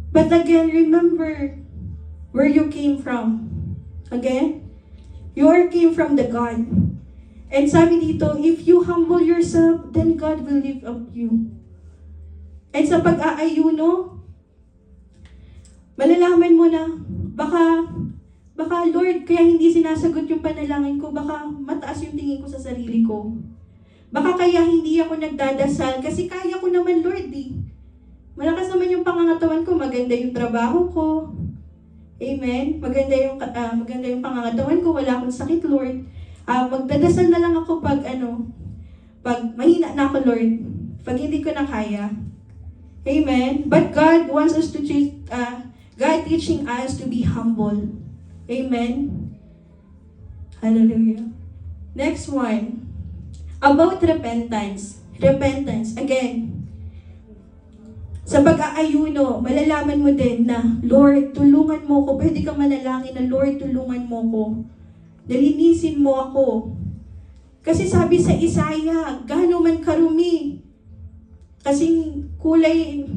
G: But again, remember where you came from. Again, you came from the God. And sabi dito, if you humble yourself, then God will lift up you. And sa pag-aayuno, malalaman mo na, baka Lord, kaya hindi sinasagot yung panalangin ko, baka mataas yung tingin ko sa sarili ko. Baka kaya hindi ako nagdadasal, kasi kaya ko naman Lord eh. Malakas naman yung pangangatawan ko, maganda yung trabaho ko. Amen. Maganda yung pangangatawan ko, wala akong sakit, Lord. Magdadasal na lang ako pag mahina na ako, Lord. Pag hindi ko na kaya. Amen. But God wants us to God teaching us to be humble. Amen. Hallelujah. Next one. About repentance. Repentance. Again, sa pag-aayuno, malalaman mo din na, Lord, tulungan mo ko. Pwede kang manalangin na, Lord, tulungan mo ko. Nalinisin mo ako. Kasi sabi sa Isaiah, gaano man karumi. Kasing kulay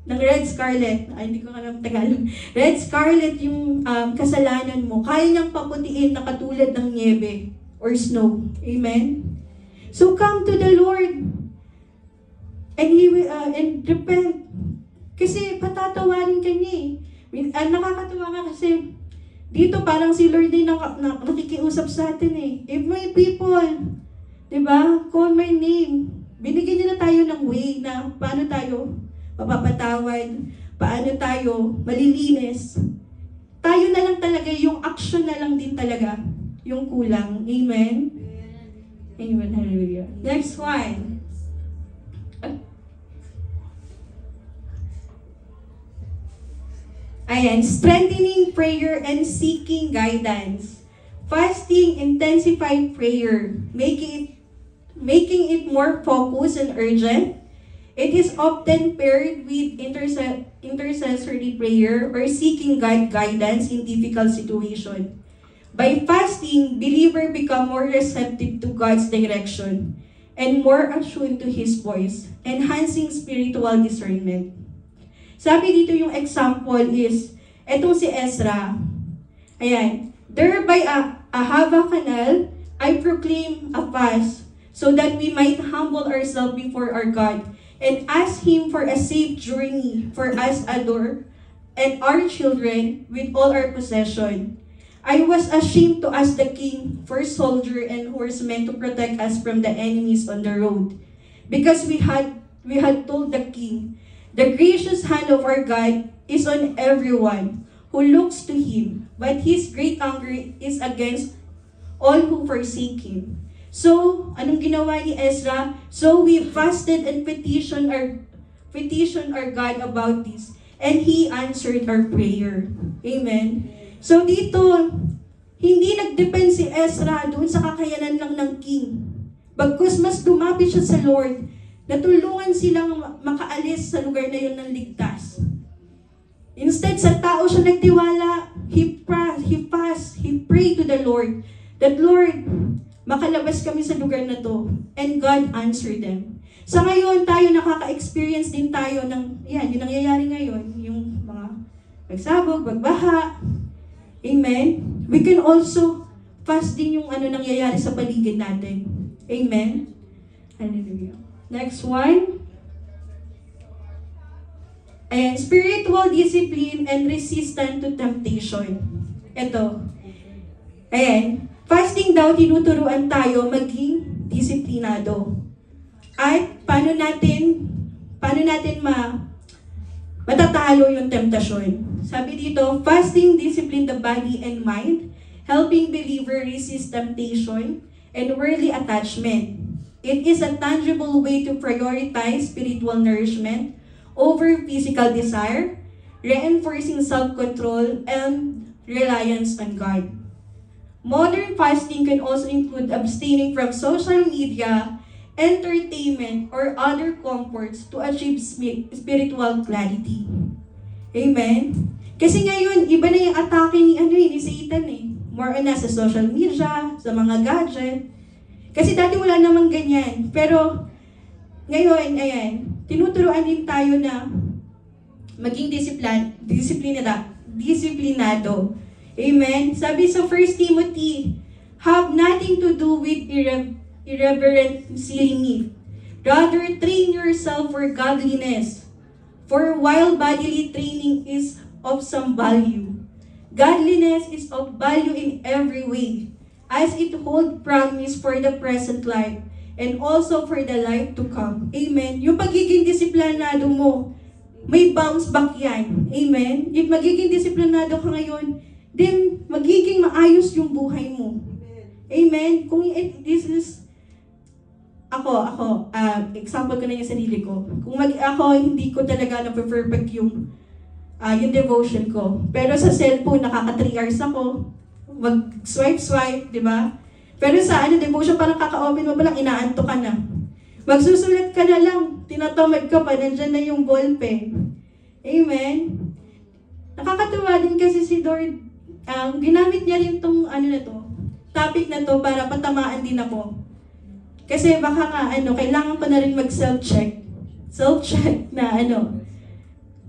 G: ng red scarlet, hindi ko alam Tagalog, red scarlet yung kasalanan mo, kaya niyang paputiin na katulad ng niebe or snow. Amen? So come to the Lord and He will, and repent. Kasi patatawarin ka niya eh. Nakakatuwa ka kasi dito parang si Lord din nakikiusap sa atin eh. If my people, diba, call my name, binigyan niya na tayo ng way na paano tayo mapapatawad, paano tayo malilinis. Tayo na lang talaga, yung action na lang din talaga yung kulang. Amen? Amen. Hallelujah. Next one. Ayan, strengthening prayer and seeking guidance. Fasting, intensified prayer, making it more focused and urgent. It is often paired with intercessory prayer or seeking God guidance in difficult situation. By fasting, believer become more receptive to God's direction and more attuned to His voice, enhancing spiritual discernment. Sabi dito yung example is, etong si Ezra. Ayan, there by Ahava Canal, I proclaim a fast so that we might humble ourselves before our God and ask Him for a safe journey for us adore and our children with all our possession. I was ashamed to ask the king for soldier and horsemen to protect us from the enemies on the road, because we had told the king, the gracious hand of our God is on everyone who looks to Him, but His great anger is against all who forsake Him. So, anong ginawa ni Ezra? So we fasted and petitioned our God about this, and He answered our prayer. Amen. So dito, hindi nagdepend si Ezra doon sa kakayanan lang ng king. Bagkus mas lumapit siya sa Lord, natulungan silang makaalis sa lugar na yun ng ligtas. Instead, sa tao siya nagtiwala, he prayed to the Lord, that Lord, makalabas kami sa lugar na to. And God answered them. Sa ngayon, tayo nakaka-experience din tayo ng, yung nangyayari ngayon, yung mga pagsabog, pagbaha. Amen? We can also fast din yung nangyayari sa paligid natin. Amen? Hallelujah. Next one. Ayan, spiritual discipline and resistance to temptation. Ito. Ayan, fasting daw tinuturuan tayo maging disiplinado. At paano natin matatalo yung temptasyon. Sabi dito, fasting discipline the body and mind, helping believer resist temptation and worldly attachment. It is a tangible way to prioritize spiritual nourishment over physical desire, reinforcing self-control and reliance on God. Modern fasting can also include abstaining from social media, entertainment, or other comforts to achieve spiritual clarity. Amen? Kasi ngayon, iba na yung atake ni Satan eh. More on nasa social media, sa mga gadget. Kasi dati wala namang ganyan. Pero, ngayon, ayan, tinuturuan din tayo na maging disiplinado. Amen? Sabi sa 1 Timothy, have nothing to do with irreverent silly meat. Rather, train yourself for godliness. For while bodily training is of some value, godliness is of value in every way, as it holds promise for the present life and also for the life to come. Amen. Yung pagiging disiplinado mo, may bounce back yan. Amen? If magiging disiplinado ka ngayon, then magiging maayos yung buhay mo. Amen? Kung this is, example ko na yung sarili ko. Kung ako, hindi ko talaga na-perfect yung devotion ko. Pero sa cellphone, nakaka 3 hours ako. Mag-swipe, di ba? Pero sa devotion, parang kaka-open mo pa lang, inaanto ka na. Magsusulat ka na lang, tinatamad ka pa, nandyan na yung ballpen. Amen? Nakakatuwa din kasi si Lord, ginamit niya rin tong topic na to para patamaan din ako. Kasi baka nga, kailangan ko na rin mag-self-check. Self-check na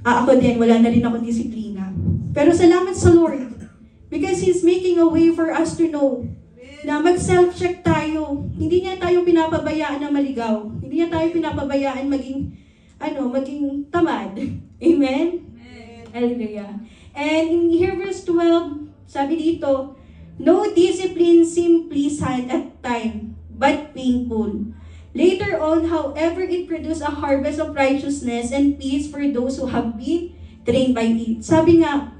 G: ako din, wala na rin akong disiplina. Pero salamat sa Lord. Because He's making a way for us to know na mag-self-check tayo. Hindi niya tayo pinapabayaan na maligaw. Hindi niya tayo pinapabayaan maging tamad. Amen? Hallelujah. And in Hebrews 12, sabi dito, no discipline simply sad at time, but painful. Later on, however, it produced a harvest of righteousness and peace for those who have been trained by it. Sabi nga,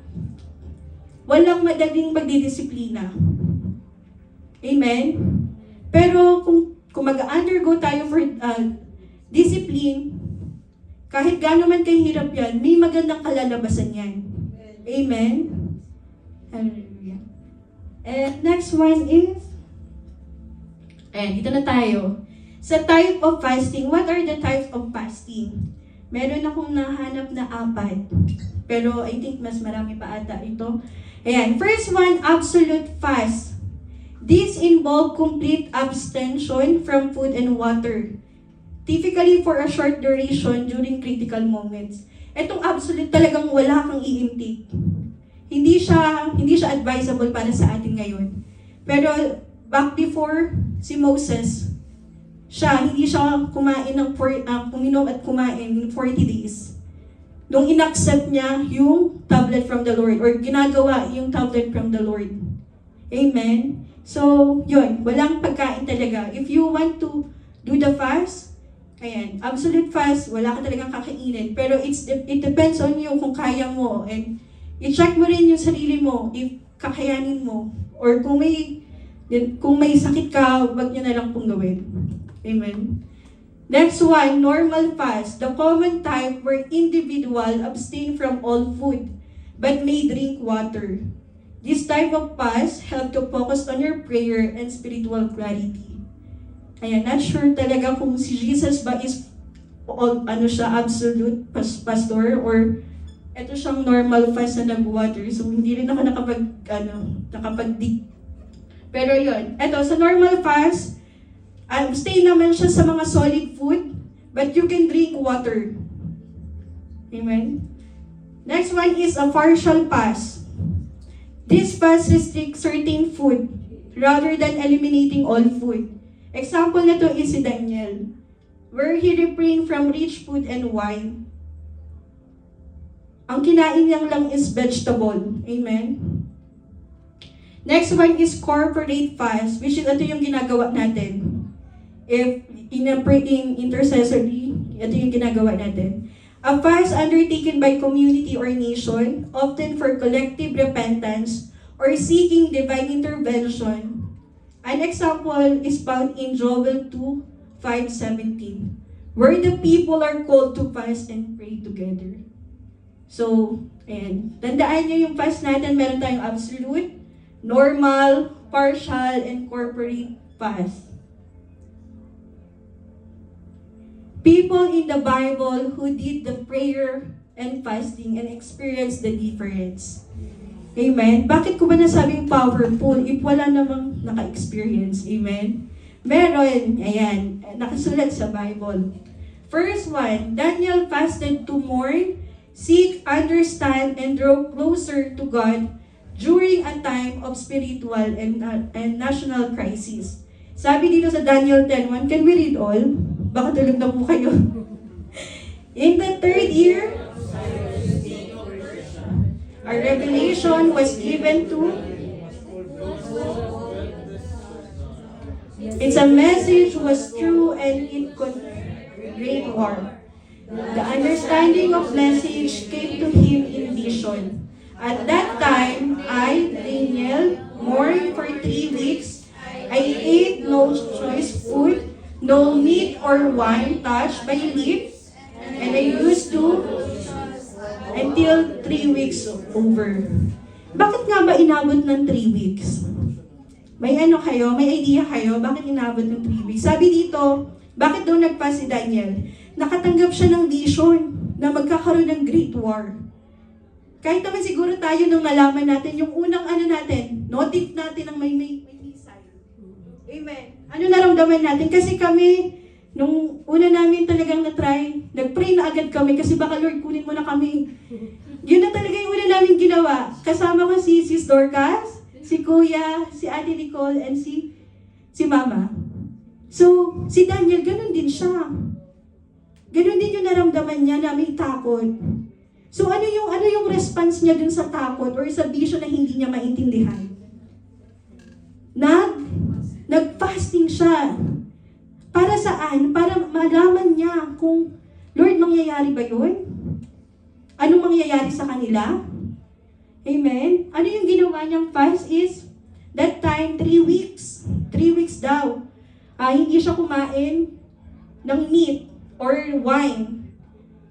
G: walang madaling magdidisiplina. Amen? Pero kung mag-undergo tayo for discipline, kahit gaano man kahirap yan, may magandang kalalabasan yan. Amen? Hallelujah. And next one is, dito na tayo. Sa type of fasting, what are the types of fasting? Meron akong nahanap na 4. Pero I think mas marami pa ata ito. Ayan. First one, absolute fast. This involve complete abstention from food and water, typically for a short duration during critical moments. Etong absolute talagang wala kang i-intake. Hindi siya advisable para sa atin ngayon. Pero back before si Moses, hindi siya kumain ng uminom at kumain 40 days. Nung inaccept niya yung tablet from the Lord or ginagawa yung tablet from the Lord. Amen? So, yun, walang pagkain talaga. If you want to do the fast, absolute fast, wala ka talagang kakainin. Pero it depends on you kung kaya mo. And i-check mo rin yung sarili mo if kakayanin mo. Or kung may sakit ka, wag nyo na lang pong gawin. Amen. Next one, normal fast. The common type where individual abstain from all food but may drink water. This type of fast help to focus on your prayer and spiritual clarity. Not sure talaga kung si Jesus ba is absolute pastor or ito siyang normal fast na nag-water. So hindi rin ako nakapag-dig. Pero yun, ito sa normal fast, abstain naman siya sa mga solid food, but you can drink water. Amen? Next one is a partial fast. This fast restricts certain food rather than eliminating all food. Example na to is si Daniel, where he refrained from rich food and wine. Ang kinain niya lang is vegetable. Amen? Next one is corporate fast, which is ito yung ginagawa natin. If in intercessory, ito yung ginagawa natin. A fast undertaken by community or nation, often for collective repentance or seeking divine intervention. An example is found in Joel 2:5-17, where the people are called to fast and pray together. So, tandaan nyo yung fast natin, meron tayong absolute, normal, partial, and corporate fast. People in the Bible who did the prayer and fasting and experienced the difference. Amen? Bakit ko ba nasabing powerful if wala namang naka-experience? Amen? Meron, nakasulat sa Bible. First one, Daniel fasted to mourn, seek, understand, and draw closer to God during a time of spiritual and national crisis. Sabi dito sa Daniel 10:1, can we read all? Baka tulog na po kayo. In the 3rd year, a revelation was given to. Its a message was true and it could great war. The understanding of message came to him in vision. At that time, I, Daniel, mourned for 3 weeks. I ate no choice food, no meat or wine touched by lips, and I used to until 3 weeks over. Bakit nga ba inabot ng 3 weeks? May ano kayo? May idea kayo? Bakit inabot ng 3 weeks? Sabi dito, bakit daw nagpa si Daniel? Nakatanggap siya ng vision na magkakaroon ng great war. Kahit naman siguro tayo nung nalaman natin, yung unang ano natin, notif natin ng may missile. Amen. Ano naramdaman natin? Kasi kami, nung una namin talagang na-try, nag-pray na agad kami kasi baka Lord, kunin mo na kami. Yun na talaga yung una namin ginawa. Kasama ko si Sis Dorcas, si Kuya, si Ate Nicole, and si Mama. So, si Daniel, ganun din siya. Ganun din yung naramdaman niya na may takot. So, ano yung response niya dun sa takot or sa vision na hindi niya maintindihan? Nag-fasting siya. Para saan? Para malaman niya kung, Lord, mangyayari ba yun? Anong mangyayari sa kanila? Amen? Ano yung ginawa niyang fast is, that time, 3 weeks. 3 weeks daw. Hindi siya kumain ng meat or wine.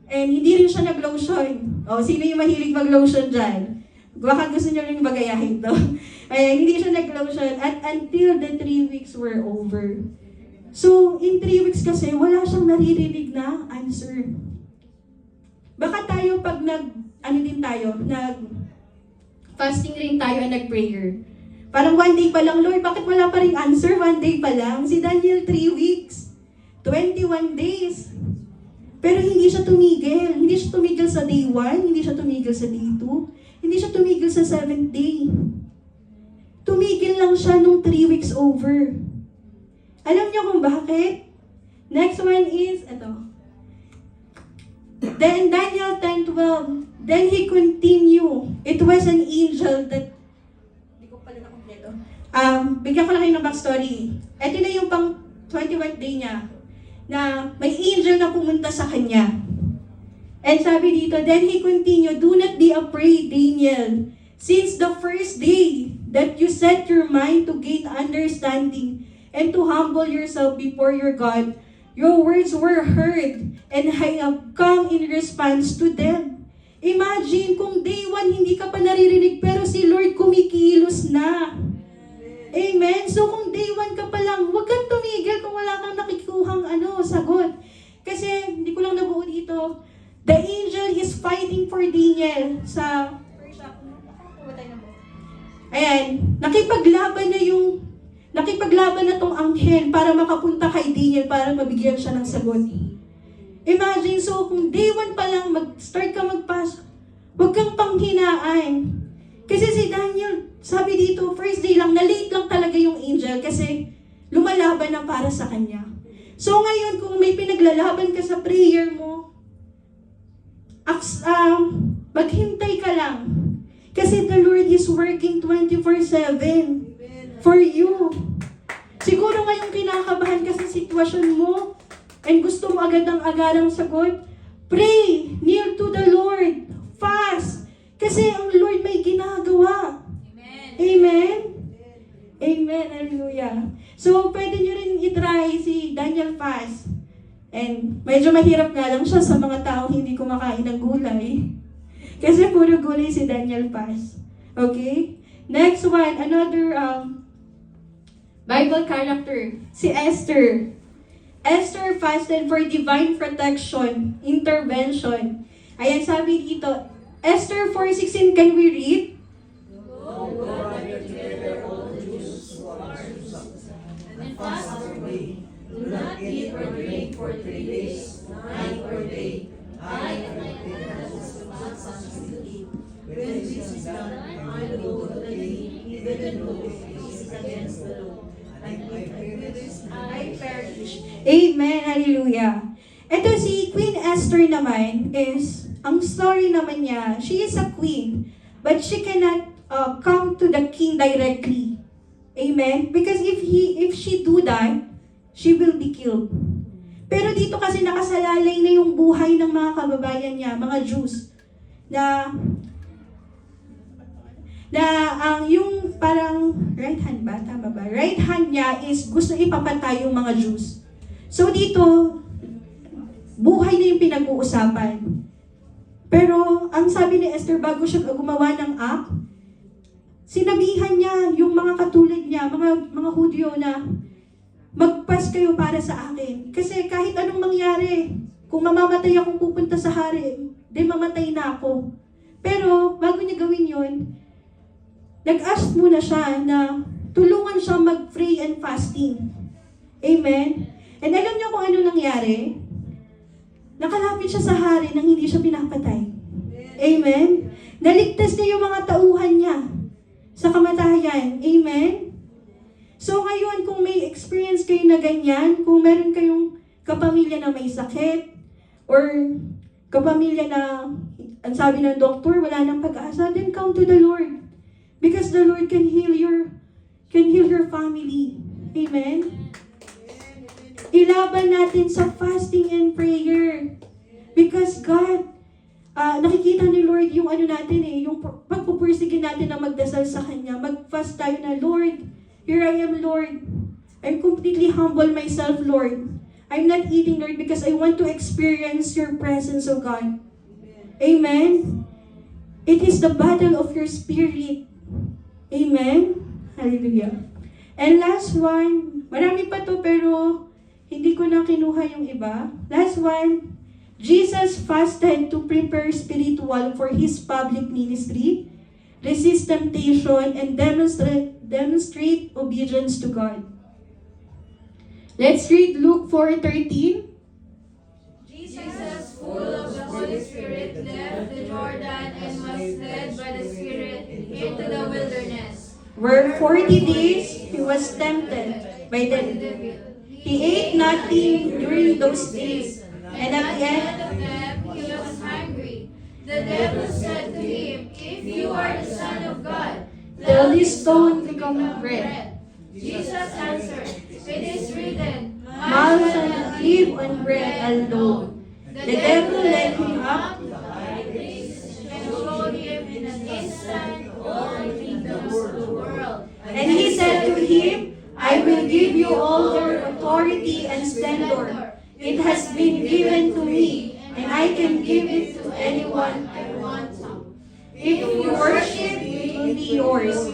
G: And hindi rin siya nag-lotion. Sino yung mahilig mag-lotion dyan? Baka gusto niyo rin bagayahin to. Hindi siya nag-lotion at until the 3 weeks were over. So, in 3 weeks kasi, wala siyang naririnig na answer. Baka tayo pag fasting rin tayo and nag-prayer. Parang 1 day pa lang, Lord, bakit wala pa rin answer? 1 day pa lang. Si Daniel, 3 weeks. 21 days. Pero hindi siya tumigil. Hindi siya tumigil sa day 1, hindi siya tumigil sa day 2, hindi siya tumigil sa 7th day. Tumigil lang siya nung 3 weeks over. Alam niyo kung bakit? Next one is, ito. Then Daniel 10:12. Then he continued. It was an angel that, hindi ko pala nakompleto. Bigyan ko lang kayo ng backstory. Ito na yung pang 21st day niya, na may angel na pumunta sa kanya. And sabi dito, then he continued, do not be afraid, Daniel, since the first day that you set your mind to gain understanding and to humble yourself before your God, your words were heard, and I have come in response to them. Imagine kung day 1 hindi ka pa naririnig, pero si Lord kumikilos na. Amen? So kung day 1 ka pa lang, huwag kang tumigil kung wala kang nakikuhang sagot. Kasi, hindi ko lang nabuo dito, the angel is fighting for Daniel sa ayan, nakipaglaban na tong anghel para makapunta kay Daniel para mabigyan siya ng sagot. Imagine, so kung day 1 pa lang, start ka magpasok, huwag kang panghinaan. Kasi si Daniel, sabi dito, first day lang, na-late lang talaga yung angel kasi lumalaban na para sa kanya. So ngayon, kung may pinaglalaban ka sa prayer mo, maghintay ka lang. Kasi the Lord is working 24/7 for you. Siguro ngayong kinakabahan ka sa sitwasyon mo and gusto mo agad ang agarang sagot, pray, kneel to the Lord, fast. Kasi ang Lord may ginagawa. Amen? Amen? Amen. Hallelujah. So, pwede nyo rin itry si Daniel fast. And medyo mahirap nga lang siya sa mga taong hindi kumakain ng gulay. Kasi puro gulay si Daniel fast. Okay? Next one, another Bible character, si Esther. Esther fasted for divine protection, intervention. Ayan, sabi dito, Esther 4:16, can we read?
B: And fast away. Do not eat or drink for 3 days, night or day. I and my attendants will not sleep. When this is done, I will go to the king, even though it is against the law. I perish.
G: Amen. Hallelujah. Ito si Queen Esther naman is, ang story naman niya, she is a queen, but she cannot come to the king directly. Amen? Because if she do that, she will be killed. Pero dito kasi nakasalalay na yung buhay ng mga kababayan niya, mga Jews, na ang yung parang right hand ba? Tama ba? Right hand niya is gusto ipapatay yung mga Jews. So dito, buhay na yung pinag-uusapan. Pero ang sabi ni Esther bago siya gumawa ng act, sinabihan niya yung mga katulad niya, mga Hudyo na magpas kayo para sa akin. Kasi kahit anong mangyari, kung mamamatay akong pupunta sa hari, di mamatay na ako. Pero bago niya gawin yun, nag-ask muna siya na tulungan siya mag-pray and fasting. Amen? And alam niyo kung ano nangyari? Nakalapit siya sa hari nang hindi siya pinapatay. Amen? Naligtas niya yung mga tauhan niya sa kamatayan. Amen? So ngayon, kung may experience kayo na ganyan, kung meron kayong kapamilya na may sakit, or kapamilya na, ang sabi ng doktor, wala nang pag-asa, then come to the Lord. Because the Lord can heal your family. Amen? Ilaban natin sa fasting and prayer. Because God, nakikita ni Lord yung ano natin yung pagpupursige natin na magdasal sa Kanya. Mag-fast tayo na, Lord, here I am, Lord. I'm completely humble myself, Lord. I'm not eating, Lord, because I want to experience your presence, O God. Amen? It is the battle of your spirit. Amen? Hallelujah. And last one, marami pa to pero hindi ko na kinuha yung iba. Last one, Jesus fasted to prepare spiritual for His public ministry, resist temptation, and demonstrate obedience to God. Let's read Luke 4:13.
E: Jesus, full of the Holy Spirit, left the Jordan and was led by the Spirit into the wilderness,
G: Where 40 days He was tempted by the devil. He ate nothing during those days, and at the end
E: of them he was hungry. The devil said to him, "If you are the Son of God,
G: tell this stone to become bread."
E: Jesus answered, "It is written,
G: Man shall not live on bread alone. The devil led him up,
E: and showed him in an instant all the kingdoms of the world."
G: and he said to him, I will give you all their authority and splendor. It has been given to me, and I can give it to anyone I want to. If you worship, it will be yours.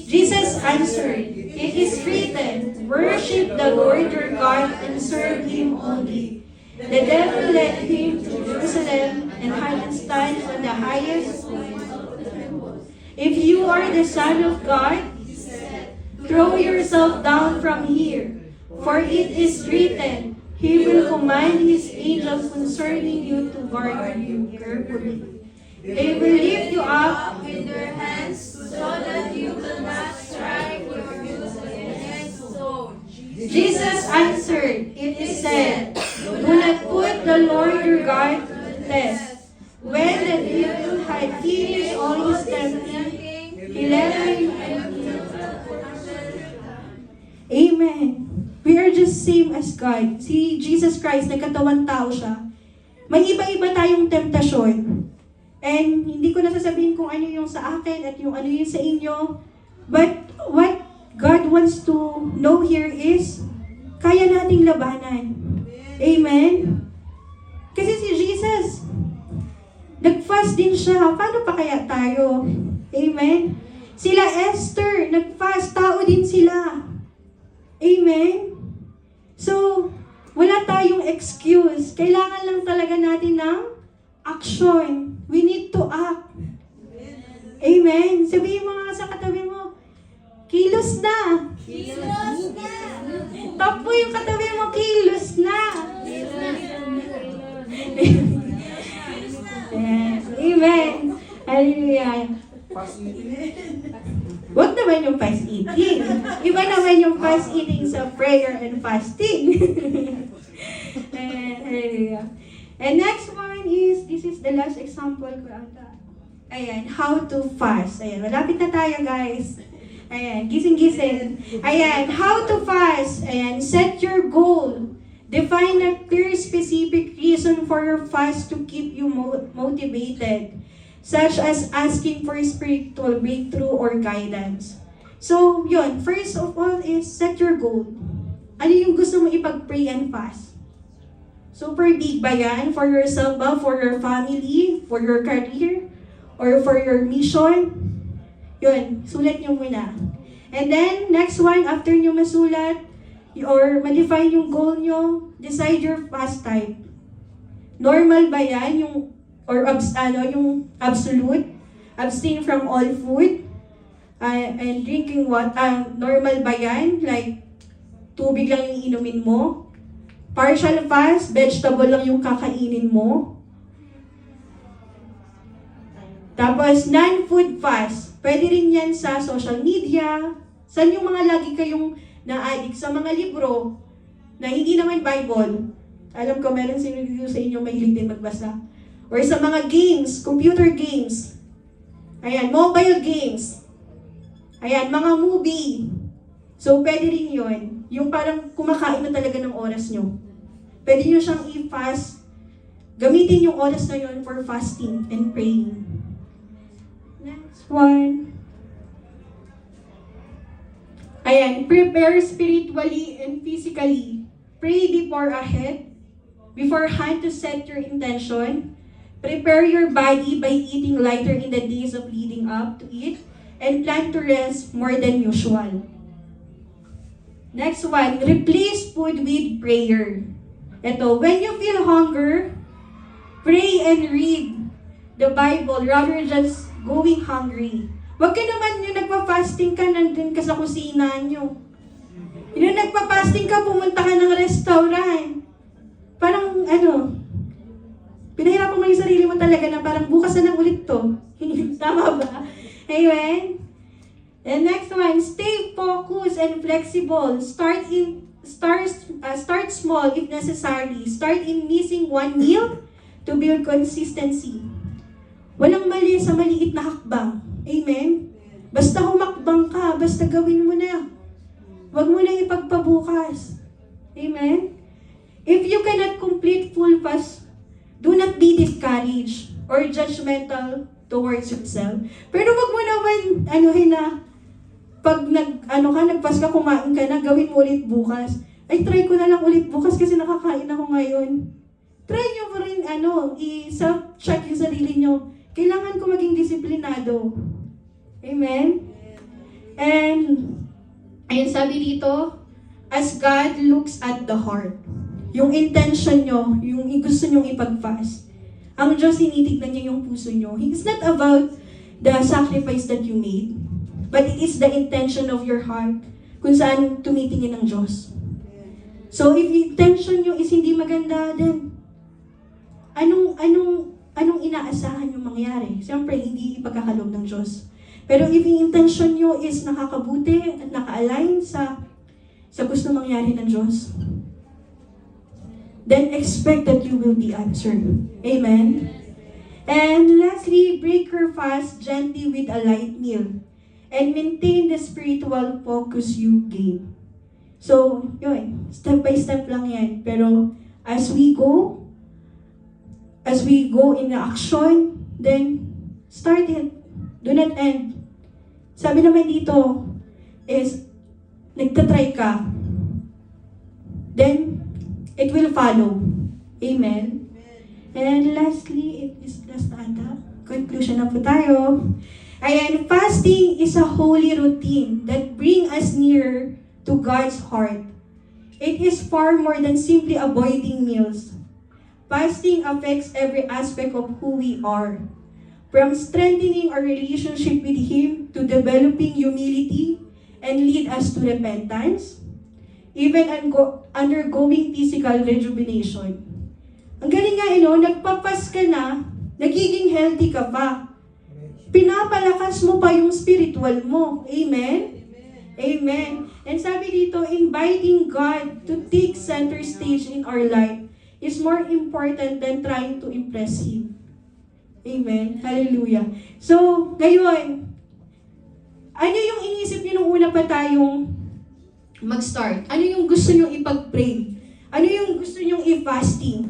G: Jesus answered, It is written, Worship the Lord your God and serve Him only. The devil led him to Jerusalem and had him stand on the highest point of the temple. If you are the Son of God, throw yourself down from here, for it is written, He will command His angels concerning you to guard you carefully. They will lift you up
E: In their hands, so that you will not strike your foot against a stone.
G: Jesus answered, It is said, Do not put the Lord your God to the test. When the devil had finished all his tempting, he left him empty. Amen. We are just same as God. Si Jesus Christ, nagkatawang tao siya. May iba-iba tayong temptasyon. And hindi ko nasasabihin kung ano yung sa akin at yung ano yung sa inyo. But what God wants to know here is, kaya nating labanan. Amen? Kasi si Jesus, nag-fast din siya. Paano pa kaya tayo? Amen? Sila Esther, nag-fast. Tao din sila. Amen? So, wala tayong excuse. Kailangan lang talaga natin ng action. We need to act. Amen? Sabihin mo nga sa katabi mo, kilos na.
E: Jesus na!
G: Tapo yung katabi mo, kilos na. Amen. Hallelujah. Huwag naman yung fast eating. Iba naman yung fast eating sa prayer and fasting. Hallelujah. And next one is, this is the last example ko ata. Ayan, how to fast. Ayan, malapit na tayo guys. Ayan, gising-gising. Ayan, how to fast. Ayan, set your goal. Define a clear, specific reason for your fast to keep you motivated, such as asking for spiritual breakthrough or guidance. So, yun, first of all is set your goal. Ano yung gusto mo ipag-pray and fast? Super big ba yan? For yourself ba? For your family? For your career? Or for your mission? Yun, sulat nyo muna. And then, next one, after nyo masulat, or ma-define yung goal nyo, decide your fast type. Normal ba yan? Yung absolute? Abstain from all food? And drinking water? Normal ba yan? Like, tubig lang yung inumin mo? Partial fast, vegetable lang yung kakainin mo. Tapos, non-food fast. Pwede rin yan sa social media. Saan yung mga lagi kayong na-addict sa mga libro na hindi naman Bible? Alam ko, meron sino sa inyo mahilig din magbasa. Or sa mga games, computer games. Ayan, mobile games. Ayan, mga movie. So, pwede rin yun. Yung parang kumakain na talaga ng oras nyo. Pwede nyo siyang i-fast. Gamitin yung oras na yun for fasting and praying. Next one. Ayan, prepare spiritually and physically. Pray beforehand to set your intention. Prepare your body by eating lighter in the days of leading up to it. And plan to rest more than usual. Next one, replace food with prayer. Ito, when you feel hunger, pray and read the Bible rather just going hungry. Huwag ka naman yung nagpa-fasting ka, nandun ka sa kusina nyo. Yung nagpa-fasting ka, pumunta ka ng restaurant. Parang, pinahirapan mo yung sarili mo talaga na parang bukas na lang ulit to. Tama ba? Amen? And next one, stay focused and flexible. Start small if necessary. Start in missing one meal to build consistency. Walang mali sa maliit na hakbang. Amen? Basta humakbang ka, basta gawin mo na. Huwag mo na ipagpabukas. Amen? If you cannot complete full fast, do not be discouraged or judgmental towards yourself. Pero wag mo naman, pag nagpas ka, kumain ka na, gawin mo ulit bukas. Ay, try ko na lang ulit bukas kasi nakakain ako ngayon. Try nyo mo rin, i-self-check yung sarili nyo. Kailangan ko maging disiplinado. Amen? And, ayun sabi dito, as God looks at the heart. Yung intention nyo, yung gusto nyong ipag-fast. Ang Diyos, tinitignan niya yung puso nyo. It's not about the sacrifice that you made, but it is the intention of your heart kung saan tumitingin ng Diyos. So, if intention nyo is hindi maganda, then anong inaasahan yung mangyari? Siyempre, hindi ipagkakaloob ng Diyos. Pero if yung intention nyo is nakakabuti at naka-align sa gusto mangyari ng Diyos, then expect that you will be answered. Amen? And lastly, break your fast gently with a light meal and maintain the spiritual focus you gain. So, yun, step by step lang yan. Pero as we go in action, then start it. Do not end. Sabi naman dito is, nagtatry ka, then it will follow. Amen? And lastly, it is last ata. Conclusion na po tayo. Ayan, fasting is a holy routine that brings us nearer to God's heart. It is far more than simply avoiding meals. Fasting affects every aspect of who we are. From strengthening our relationship with Him to developing humility and lead us to repentance, even undergoing physical rejuvenation. Ang galing nga, nagpapas ka na, nagiging healthy ka pa. Pinapalakas mo pa yung spiritual mo. Amen? Amen. And sabi dito, inviting God to take center stage in our life is more important than trying to impress Him. Amen? Hallelujah. So, ngayon, ano yung inisip niyo nung una pa tayong mag-start? Ano yung gusto nyo ipag-pray? Ano yung gusto nyong i-fasting?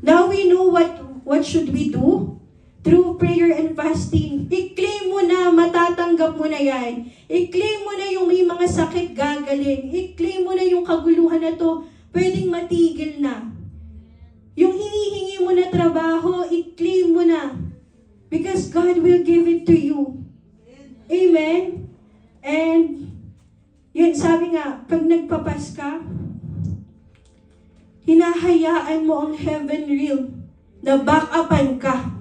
G: Now we know what should we do? Through prayer and fasting. I-claim mo na, matatanggap mo na yan. I-claim mo na yung may mga sakit gagaling. I-claim mo na yung kaguluhan na to, pwedeng matigil na. Yung hinihingi mo na trabaho, i-claim mo na. Because God will give it to you. Amen? And, yun, sabi nga, pag nagpapas ka, hinahayaan mo ang heaven realm na back-upan ka.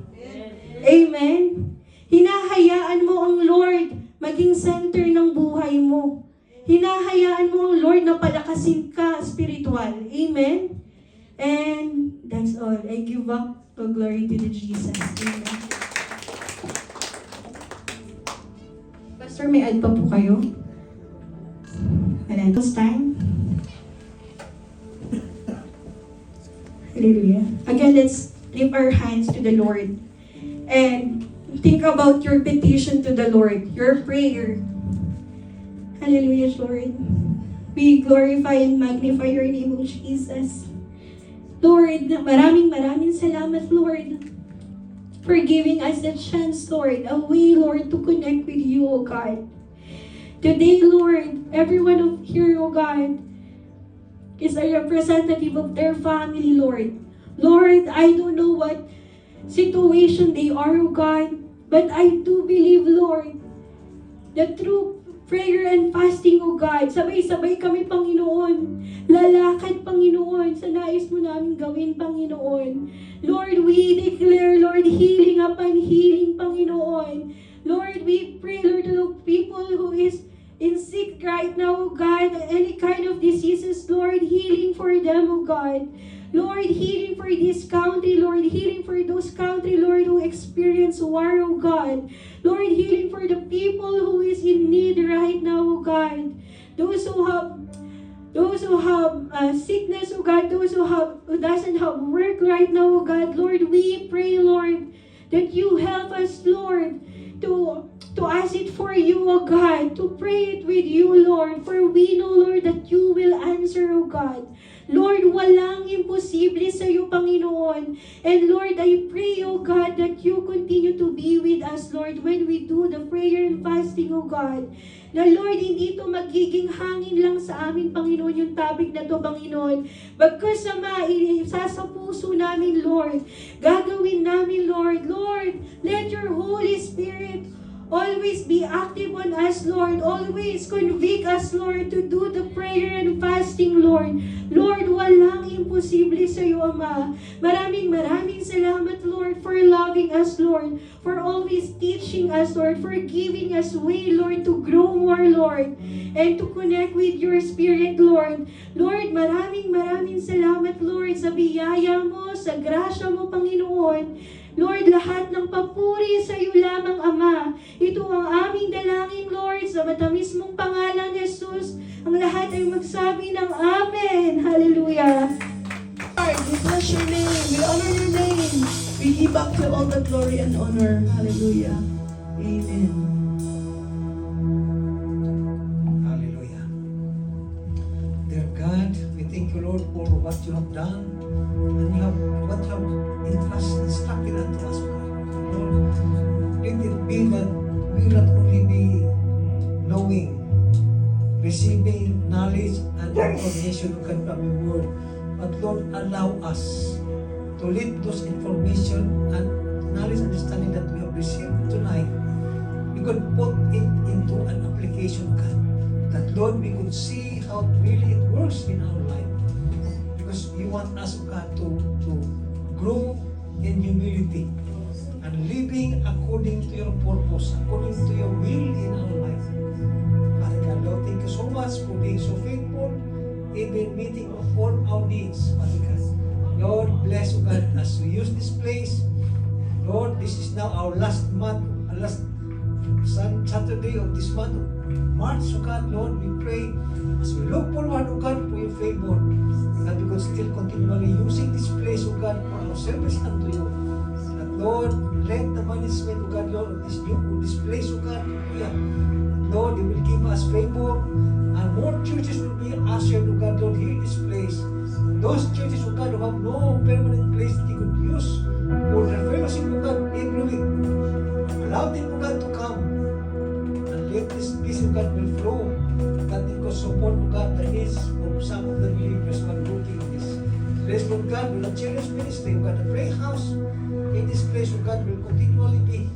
G: Amen? Hinahayaan mo ang Lord maging center ng buhay mo. Hinahayaan mo ang Lord na palakasin ka spiritual. Amen? And that's all. I give up the glory to the Jesus. Amen. Pastor, may add pa po kayo? And this time. Hallelujah. Again, let's lift our hands to the Lord. And think about your petition to the Lord, your prayer. Hallelujah, Lord. We glorify and magnify your name, O Jesus. Lord, maraming salamat, Lord, for giving us the chance, Lord, a way, Lord, to connect with you, O God. Today, Lord, everyone of here, O God, is a representative of their family, Lord. Lord, I don't know what situation they are, O God, but I do believe, Lord, that through prayer and fasting, O God, sabay-sabay kami, Panginoon, lalakad, Panginoon, sa nais mo namin gawin, Panginoon. Lord, we declare, Lord, healing upon healing, Panginoon. Lord, we pray, Lord, to the people who is in sick right now, O God, any kind of diseases, Lord, healing for them, O God. Lord, healing for this country, Lord, healing for those country, Lord, who experience war, O God. Lord, healing for the people who is in need right now, O God. Those who have sickness, O God, those who doesn't have work right now, O God. Lord, we pray, Lord, that you help us, Lord, to ask it for you, O God, to pray it with you, Lord, for we know, Lord, that you will answer, O God. Lord, walang imposible sa iyo, Panginoon. And Lord, I pray, O God, that you continue to be with us, Lord, when we do the prayer and fasting, O God. Na Lord, hindi ito magiging hangin lang sa amin, Panginoon, yung topic na to, Panginoon. Bagkus Ama, isa sa puso namin, Lord. Gagawin namin, Lord. Lord, let your Holy Spirit always be active on us, Lord. Always convict us, Lord, to do the prayer and fasting, Lord. Lord, walang imposible sa iyo, Ama. Maraming salamat, Lord, for loving us, Lord. For always teaching us, Lord. For giving us way, Lord, to grow more, Lord. And to connect with your Spirit, Lord. Lord, maraming salamat, Lord, sa biyaya mo, sa grasya mo, Panginoon. Lord, lahat ng papuri sa iyo lamang, Ama. Ito ang aming dalangin, Lord, sa matamis mong pangalan, Jesus. Ang lahat ay magsabi ng Amen. Hallelujah.
D: Lord, we bless your name. We honor your name. We give up to all the glory and honor. Hallelujah. Amen.
H: Hallelujah. Dear God, we thank you, Lord, for what you have done and what you have instructed unto us, Lord. Let it be that we not only be knowing, receiving knowledge and information from your word, but Lord, allow us to lead those information and knowledge and understanding that we have received tonight. We could put it into an application, God. That Lord, we could see how really it works in our life. Because you want us, God, to grow in humility and living according to your purpose, according to your will in our life. Father God, Lord, thank you so much for being so faithful, even meeting of all our needs, Father God. Lord, bless you, God, as we use this place. Lord, this is now our last month, last Saturday of this month of March, so God, Lord, we pray as we look forward, O God, for your favor, that we could still continually using this place, O God, for our service unto you. That, Lord, let the management, O God, Lord, of this place, O God, Lord, you will give us favor and more churches will be ushered, oh God, Lord, here in this place. Those churches, oh God, who have no permanent place they could use for their fellowship, oh God, every week. Allow them, oh God, to come. And let this peace, oh God, will flow. That it could support, oh God, the needs of some of the believers who are working in this. Bless, Lord God, with the children's ministry, oh God, the prayer house in this place, oh God, will continually be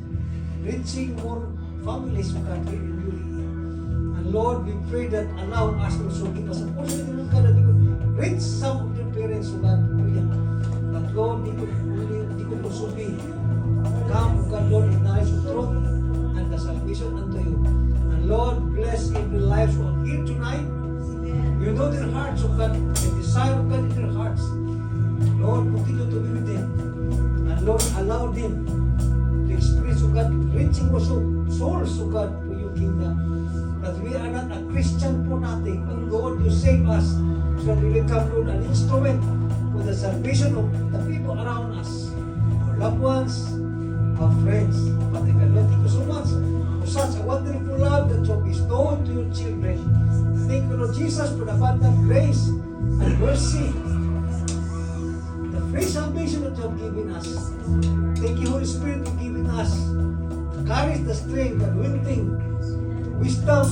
H: reaching more families, oh God, here in Uri. And Lord, we pray that allow us also give us a opportunity, Lord God, that we could reach some of their parents, oh God, hallelujah. That Lord, they could also be come, oh God, Lord, in knowledge of truth and the salvation unto you. And Lord, bless every life who are here tonight. You know their hearts, oh God, the desire of God in their hearts. Lord, continue to be with them. And Lord, allow them to experience, oh God, reaching also souls, oh God, to your kingdom. That we are not a Christian for nothing, but Lord, you save us so that we become, Lord, an instrument for the salvation of the people around us, our loved ones, our friends. Father God, Lord, thank you so much for such a wonderful love that you have bestowed to your children. Thank you, Lord Jesus, for the abundant grace and mercy, the free salvation that you have given us. Thank you, Holy Spirit, for giving us the courage, the strength, the anointing, wisdom,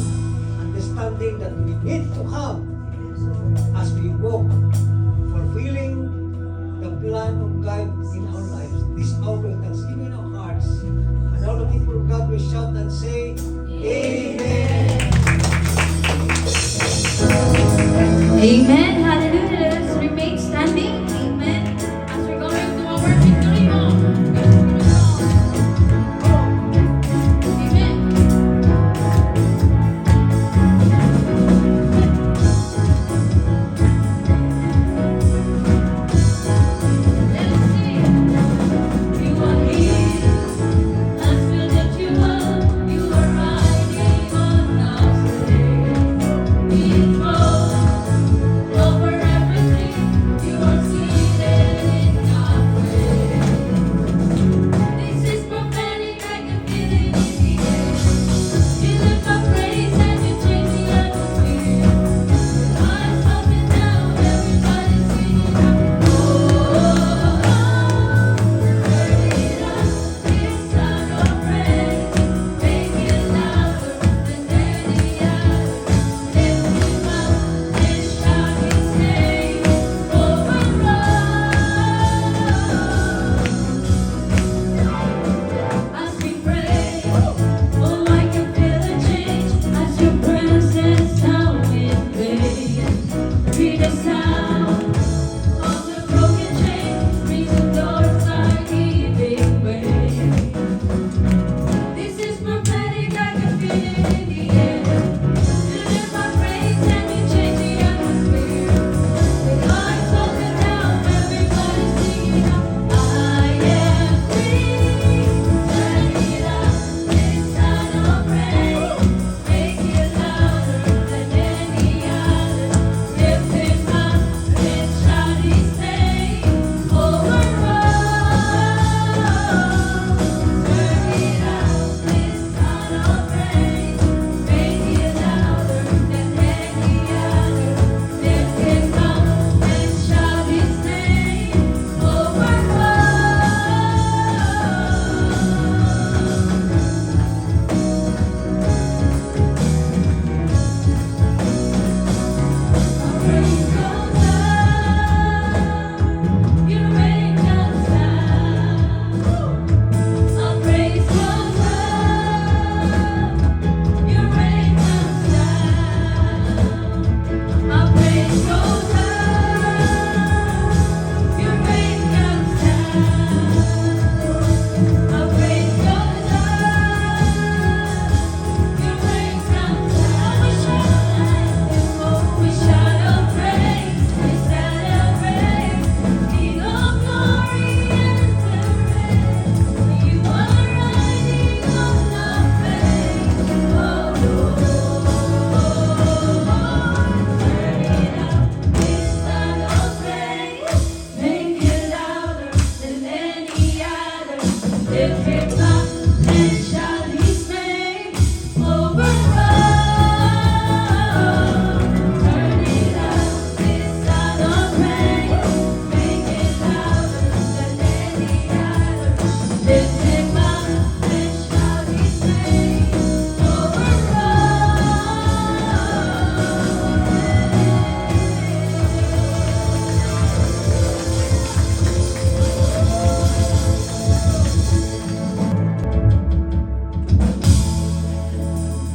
H: understanding that we need to have as we walk, fulfilling the plan of God in our lives. This hour of thanksgiving in our hearts. And all the people of God will shout and say, Amen.
E: Amen. Hallelujah. Let us remain standing. Amen. As we're going to our victory home. Amen. Let us sing. You are here. I feel that you are riding on our slave. We throw over everything. You are seated in our praise. This is prophetic. I can feel it in the air. You lift up praise and you change the atmosphere. Eyes open now, everybody's singing out. Oh, turn it up, this sound of praise. Make it louder than any other. Lift him up and shout his name over us. As we pray, oh, I can feel a change as your presence now invades. Be the sound of the broken chain, prison doors are giving way. This is prophetic, I can feel it in the air. You lift my praise and you change the atmosphere. With eyes open now, everybody's singing out. I am free. Turn it up, this sound of praise. Make it louder than any other. Lift him up and shout his name over us. Turn it up, this sound of praise. Make it louder than any other. Lift him up and shout his name over us. Praise goes up, your rain comes down. Our praise goes up, your rain comes down. Our praise goes up, your rain comes down. Our praise goes up, your rain comes down. We shout praise, we celebrate, King of glory and you are riding on our faith. Oh, turn it up, this sound of praise, make it louder than any other. Lift